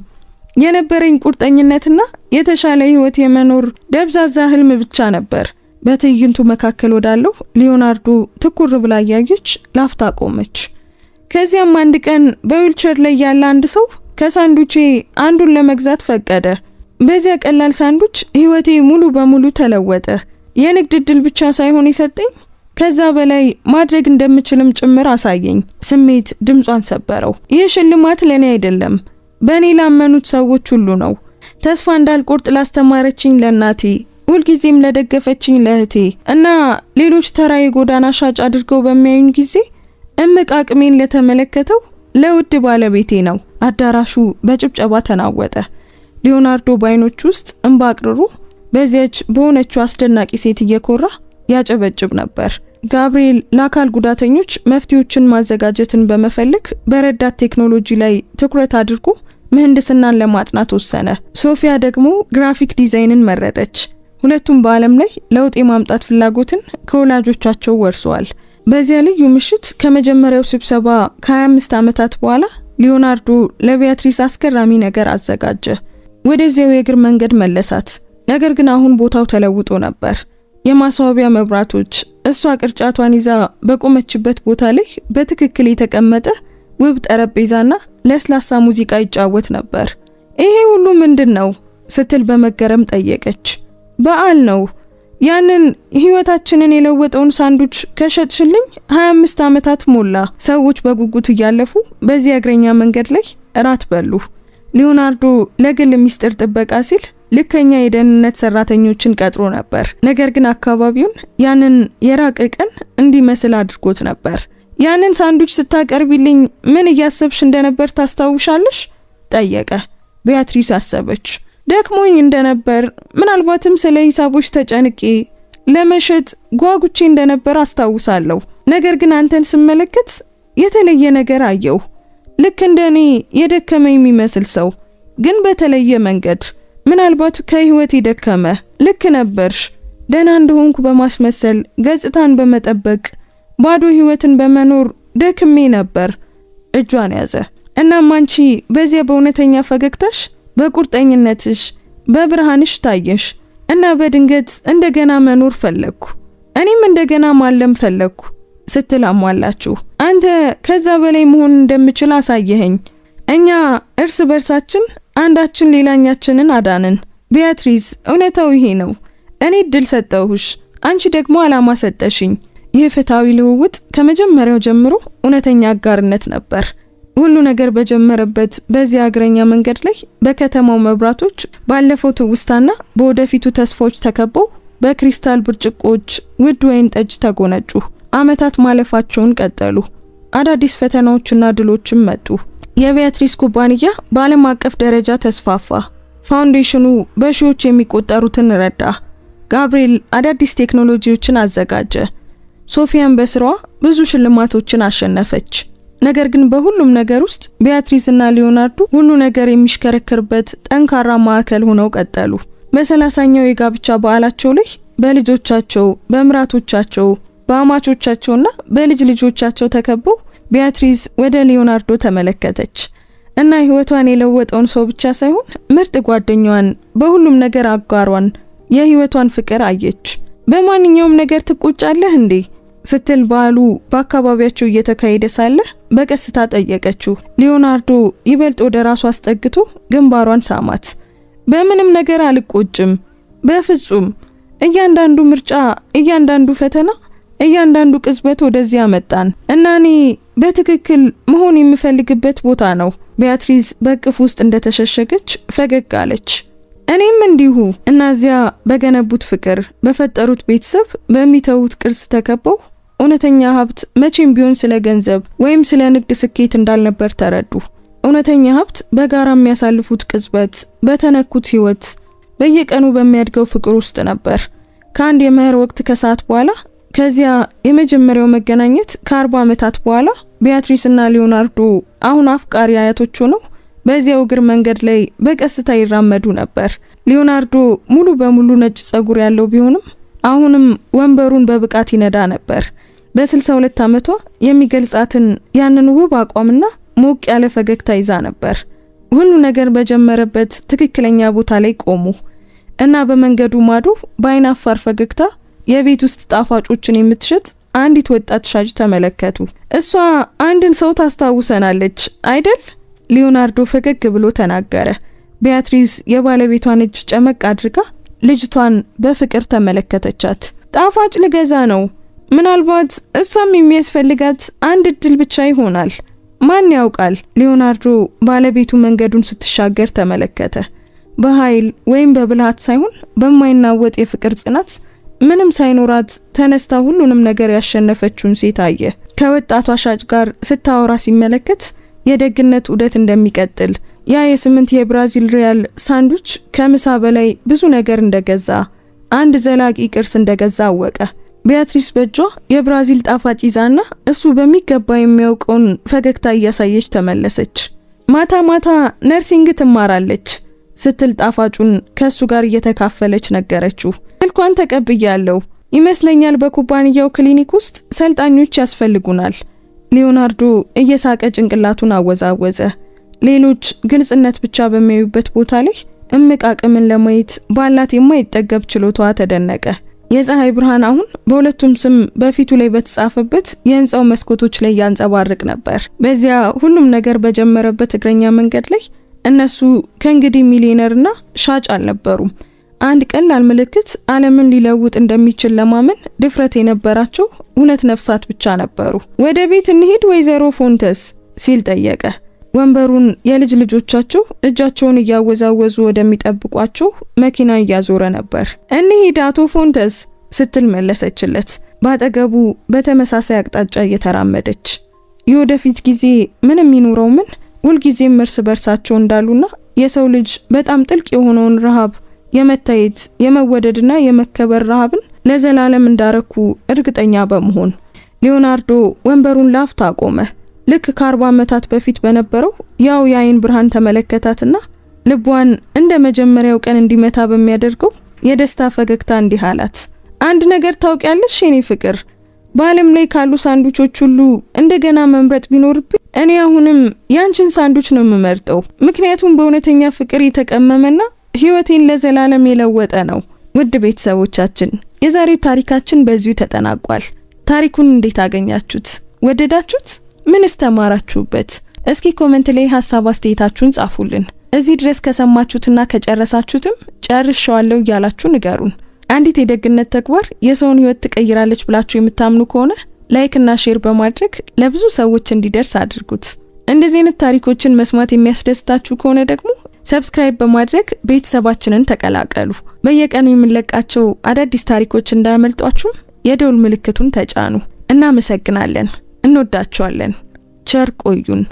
የነበረኝ ቁርጠኝነትና የተሻለ ህይወት የመኖር ደብዛዛ ህልም ብቻ ነበር። በትዕይንቱ መካከል ወዳለው ሊዮናርዶ ትኩር ብላ እያየች ላፍታ ቆመች። ከዚያም አንድ ቀን በዊልቸር ላይ ያለ አንድ ሰው ከሳንዱቼ አንዱን ለመግዛት ፈቀደ። በዚያ ቀላል ሳንዱች ህይወቴ ሙሉ በሙሉ ተለወጠ። የንግድ ዕድል ብቻ ሳይሆን የሰጠኝ ከዛ በላይ ማድረግ እንደምችልም ጭምር አሳየኝ። ስሜት ድምጿን ሰበረው። ይህ ሽልማት ለኔ አይደለም፣ በእኔ ላመኑት ሰዎች ሁሉ ነው። ተስፋ እንዳልቆርጥ ላስተማረችኝ ለእናቴ፣ ሁልጊዜም ለደገፈችኝ ለእህቴ እና ሌሎች ተራ የጎዳና ሻጭ አድርገው በሚያዩኝ ጊዜ እምቅ አቅሜን ለተመለከተው ለውድ ባለቤቴ ነው። አዳራሹ በጭብጨባ ተናወጠ። ሊዮናርዶ ባይኖች ውስጥ እንባ አቅርሮ በዚያች በሆነችው አስደናቂ ሴት እየኮራ ያጨበጭብ ነበር። ጋብርኤል ለአካል ጉዳተኞች መፍትሄዎችን ማዘጋጀትን በመፈለግ በረዳት ቴክኖሎጂ ላይ ትኩረት አድርጎ ምህንድስናን ለማጥናት ወሰነ። ሶፊያ ደግሞ ግራፊክ ዲዛይንን መረጠች። ሁለቱም በዓለም ላይ ለውጥ የማምጣት ፍላጎትን ከወላጆቻቸው ወርሰዋል። በዚያ ልዩ ምሽት ከመጀመሪያው ስብሰባ ከ25 ዓመታት በኋላ ሊዮናርዶ ለቢያትሪስ አስገራሚ ነገር አዘጋጀ። ወደዚያው የእግር መንገድ መለሳት። ነገር ግን አሁን ቦታው ተለውጦ ነበር። የማስዋቢያ መብራቶች፣ እሷ ቅርጫቷን ይዛ በቆመችበት ቦታ ላይ በትክክል የተቀመጠ ውብ ጠረጴዛና ለስላሳ ሙዚቃ ይጫወት ነበር። ይሄ ሁሉ ምንድን ነው ስትል በመገረም ጠየቀች። በዓል ነው። ያንን ህይወታችንን የለወጠውን ሳንዱች ከሸጥሽልኝ 25 ዓመታት ሞላ። ሰዎች በጉጉት እያለፉ በዚህ እግረኛ መንገድ ላይ እራት በሉ። ሊዮናርዶ ለግል ሚስጥር ጥበቃ ሲል ልከኛ የደህንነት ሰራተኞችን ቀጥሮ ነበር። ነገር ግን አካባቢውን ያንን የራቀ ቀን እንዲመስል አድርጎት ነበር። ያንን ሳንዱች ስታቀርቢልኝ ምን እያሰብሽ እንደነበር ታስታውሻለሽ? ጠየቀ። ቢያትሪስ አሰበች። ደክሞኝ እንደነበር፣ ምናልባትም ስለ ሂሳቦች ተጨንቄ ለመሸጥ ጓጉቼ እንደነበር አስታውሳለሁ። ነገር ግን አንተን ስመለከት የተለየ ነገር አየሁ። ልክ እንደኔ የደከመ የሚመስል ሰው፣ ግን በተለየ መንገድ። ምናልባት ከህይወት የደከመ። ልክ ነበርሽ። ደህና እንደሆንኩ በማስመሰል ገጽታን በመጠበቅ ባዶ ህይወትን በመኖር ደክሜ ነበር። እጇን ያዘ። እናም አንቺ በዚያ በእውነተኛ ፈገግታሽ፣ በቁርጠኝነትሽ፣ በብርሃንሽ ታየሽ እና በድንገት እንደገና መኖር ፈለግኩ። እኔም እንደገና ማለም ፈለግኩ ስትል አሟላችሁ። አንተ ከዛ በላይ መሆን እንደምችል አሳየኸኝ። እኛ እርስ በርሳችን አንዳችን ሌላኛችንን አዳንን። ቢያትሪስ፣ እውነታው ይሄ ነው። እኔ እድል ሰጠሁሽ፣ አንቺ ደግሞ አላማ ሰጠሽኝ። ይህ ፍትሃዊ ልውውጥ ከመጀመሪያው ጀምሮ እውነተኛ አጋርነት ነበር። ሁሉ ነገር በጀመረበት በዚያ እግረኛ መንገድ ላይ በከተማው መብራቶች ባለፈው ትውስታና በወደፊቱ ተስፋዎች ተከበው በክሪስታል ብርጭቆች ውድ ወይን ጠጅ ተጎነጩ። ዓመታት ማለፋቸውን ቀጠሉ። አዳዲስ ፈተናዎችና ድሎችም መጡ። የቢያትሪስ ኩባንያ በዓለም አቀፍ ደረጃ ተስፋፋ። ፋውንዴሽኑ በሺዎች የሚቆጠሩትን ረዳ። ጋብርኤል አዳዲስ ቴክኖሎጂዎችን አዘጋጀ። ሶፊያን በስራዋ ብዙ ሽልማቶችን አሸነፈች። ነገር ግን በሁሉም ነገር ውስጥ ቢያትሪስ እና ሊዮናርዶ ሁሉ ነገር የሚሽከረከርበት ጠንካራ ማዕከል ሆነው ቀጠሉ። በ30ኛው የጋብቻ በዓላቸው ላይ በልጆቻቸው፣ በምራቶቻቸው፣ በአማቾቻቸውና በልጅ ልጆቻቸው ተከበው ቢያትሪስ ወደ ሊዮናርዶ ተመለከተች እና ህይወቷን የለወጠውን ሰው ብቻ ሳይሆን ምርጥ ጓደኛዋን፣ በሁሉም ነገር አጋሯን፣ የህይወቷን ፍቅር አየች። በማንኛውም ነገር ትቆጫለህ እንዴ ስትል በዓሉ በአካባቢያቸው እየተካሄደ ሳለ በቀስታ ጠየቀችው። ሊዮናርዶ ይበልጥ ወደ ራሱ አስጠግቶ ግንባሯን ሳማት። በምንም ነገር አልቆጭም፣ በፍጹም። እያንዳንዱ ምርጫ፣ እያንዳንዱ ፈተና፣ እያንዳንዱ ቅጽበት ወደዚህ አመጣን እና እኔ በትክክል መሆን የምፈልግበት ቦታ ነው። ቢያትሪስ በቅፍ ውስጥ እንደተሸሸገች ፈገግ አለች። እኔም እንዲሁ። እና እዚያ በገነቡት ፍቅር፣ በፈጠሩት ቤተሰብ፣ በሚተዉት ቅርስ ተከበው እውነተኛ ሀብት መቼም ቢሆን ስለ ገንዘብ ወይም ስለ ንግድ ስኬት እንዳልነበር ተረዱ። እውነተኛ ሀብት በጋራ የሚያሳልፉት ቅጽበት፣ በተነኩት ህይወት፣ በየቀኑ በሚያድገው ፍቅር ውስጥ ነበር። ከአንድ የመኸር ወቅት ከሰዓት በኋላ ከዚያ የመጀመሪያው መገናኘት ከ40 ዓመታት በኋላ ቢያትሪስ እና ሊዮናርዶ አሁን አፍቃሪ አያቶች ሆነው በዚያው እግር መንገድ ላይ በቀስታ ይራመዱ ነበር። ሊዮናርዶ ሙሉ በሙሉ ነጭ ጸጉር ያለው ቢሆንም አሁንም ወንበሩን በብቃት ይነዳ ነበር። በ62 ዓመቷ የሚገልጻትን ያንን ውብ አቋምና ሞቅ ያለ ፈገግታ ይዛ ነበር። ሁሉ ነገር በጀመረበት ትክክለኛ ቦታ ላይ ቆሙ እና በመንገዱ ማዶ በአይናፋር ፈገግታ የቤት ውስጥ ጣፋጮችን የምትሸጥ አንዲት ወጣት ሻጭ ተመለከቱ። እሷ አንድን ሰው ታስታውሰናለች አይደል? ሊዮናርዶ ፈገግ ብሎ ተናገረ። ቢያትሪስ የባለቤቷን እጅ ጨመቅ አድርጋ ልጅቷን በፍቅር ተመለከተቻት። ጣፋጭ ልገዛ ነው። ምናልባት እሷም የሚያስፈልጋት አንድ እድል ብቻ ይሆናል። ማን ያውቃል? ሊዮናርዶ ባለቤቱ መንገዱን ስትሻገር ተመለከተ። በኃይል ወይም በብልሃት ሳይሆን በማይናወጥ የፍቅር ጽናት ምንም ሳይኖራት ተነስታ ሁሉንም ነገር ያሸነፈችውን ሴት አየ። ከወጣቷ ሻጭ ጋር ስታወራ ሲመለከት የደግነት ዑደት እንደሚቀጥል፣ ያ የ8 የብራዚል ሪያል ሳንዱች ከምሳ በላይ ብዙ ነገር እንደገዛ፣ አንድ ዘላቂ ቅርስ እንደገዛ አወቀ። ቢያትሪስ በእጇ የብራዚል ጣፋጭ ይዛና እሱ በሚገባ የሚያውቀውን ፈገግታ እያሳየች ተመለሰች። ማታ ማታ ነርሲንግ ትማራለች ስትል ጣፋጩን ከሱ ጋር እየተካፈለች ነገረችው። ስልኳን ተቀብያለሁ ይመስለኛል። በኩባንያው ክሊኒክ ውስጥ ሰልጣኞች ያስፈልጉናል። ሊዮናርዶ እየሳቀ ጭንቅላቱን አወዛወዘ። ሌሎች ግልጽነት ብቻ በሚያዩበት ቦታ ላይ እምቅ አቅምን ለማየት ባላት የማይጠገብ ችሎታዋ ተደነቀ። የፀሐይ ብርሃን አሁን በሁለቱም ስም በፊቱ ላይ በተጻፈበት የህንጻው መስኮቶች ላይ ያንጸባርቅ ነበር። በዚያ ሁሉም ነገር በጀመረበት እግረኛ መንገድ ላይ እነሱ ከእንግዲህ ሚሊዮነርና ሻጭ አልነበሩም። አንድ ቀላል ምልክት ዓለምን ሊለውጥ እንደሚችል ለማመን ድፍረት የነበራቸው ሁለት ነፍሳት ብቻ ነበሩ። ወደ ቤት እንሂድ ወይዘሮ ፎንተስ ሲል ጠየቀ። ወንበሩን የልጅ ልጆቻቸው እጃቸውን እያወዛወዙ ወደሚጠብቋቸው መኪና እያዞረ ነበር። እንሂድ አቶ ፎንተስ ስትል መለሰችለት፣ ባጠገቡ በተመሳሳይ አቅጣጫ እየተራመደች። የወደፊት ጊዜ ምንም ይኑረው ምን ሁልጊዜም እርስ በርሳቸው እንዳሉና የሰው ልጅ በጣም ጥልቅ የሆነውን ረሃብ፣ የመታየት የመወደድና የመከበር ረሃብን ለዘላለም እንዳረኩ እርግጠኛ በመሆን ሊዮናርዶ ወንበሩን ላፍታ አቆመ። ልክ ከ40 ዓመታት በፊት በነበረው ያው የአይን ብርሃን ተመለከታትና ልቧን እንደ መጀመሪያው ቀን እንዲመታ በሚያደርገው የደስታ ፈገግታ እንዲህ አላት። አንድ ነገር ታውቂያለሽ የኔ ፍቅር፣ በዓለም ላይ ካሉ ሳንዱቾች ሁሉ እንደገና መምረጥ ቢኖርብኝ እኔ አሁንም ያንቺን ሳንዱች ነው የምመርጠው። ምክንያቱም በእውነተኛ ፍቅር የተቀመመና ህይወቴን ለዘላለም የለወጠ ነው። ውድ ቤተሰቦቻችን የዛሬው ታሪካችን በዚሁ ተጠናቋል። ታሪኩን እንዴት አገኛችሁት? ወደዳችሁት? ምንስ ተማራችሁበት? እስኪ ኮሜንት ላይ ሐሳብ አስተያየታችሁን ጻፉልን። እዚህ ድረስ ከሰማችሁትና ከጨረሳችሁትም ጨርሻለሁ እያላችሁ ንገሩን። አንዲት የደግነት ተግባር የሰውን ህይወት ትቀይራለች ብላችሁ የምታምኑ ከሆነ ላይክ እና ሼር በማድረግ ለብዙ ሰዎች እንዲደርስ አድርጉት። እንደዚህ አይነት ታሪኮችን መስማት የሚያስደስታችሁ ከሆነ ደግሞ ሰብስክራይብ በማድረግ ቤተሰባችንን ተቀላቀሉ። በየቀኑ የምንለቃቸው አዳዲስ ታሪኮች እንዳያመልጧችሁ የደውል ምልክቱን ተጫኑ። እናመሰግናለን። እንወዳችኋለን። ቸር ቆዩን።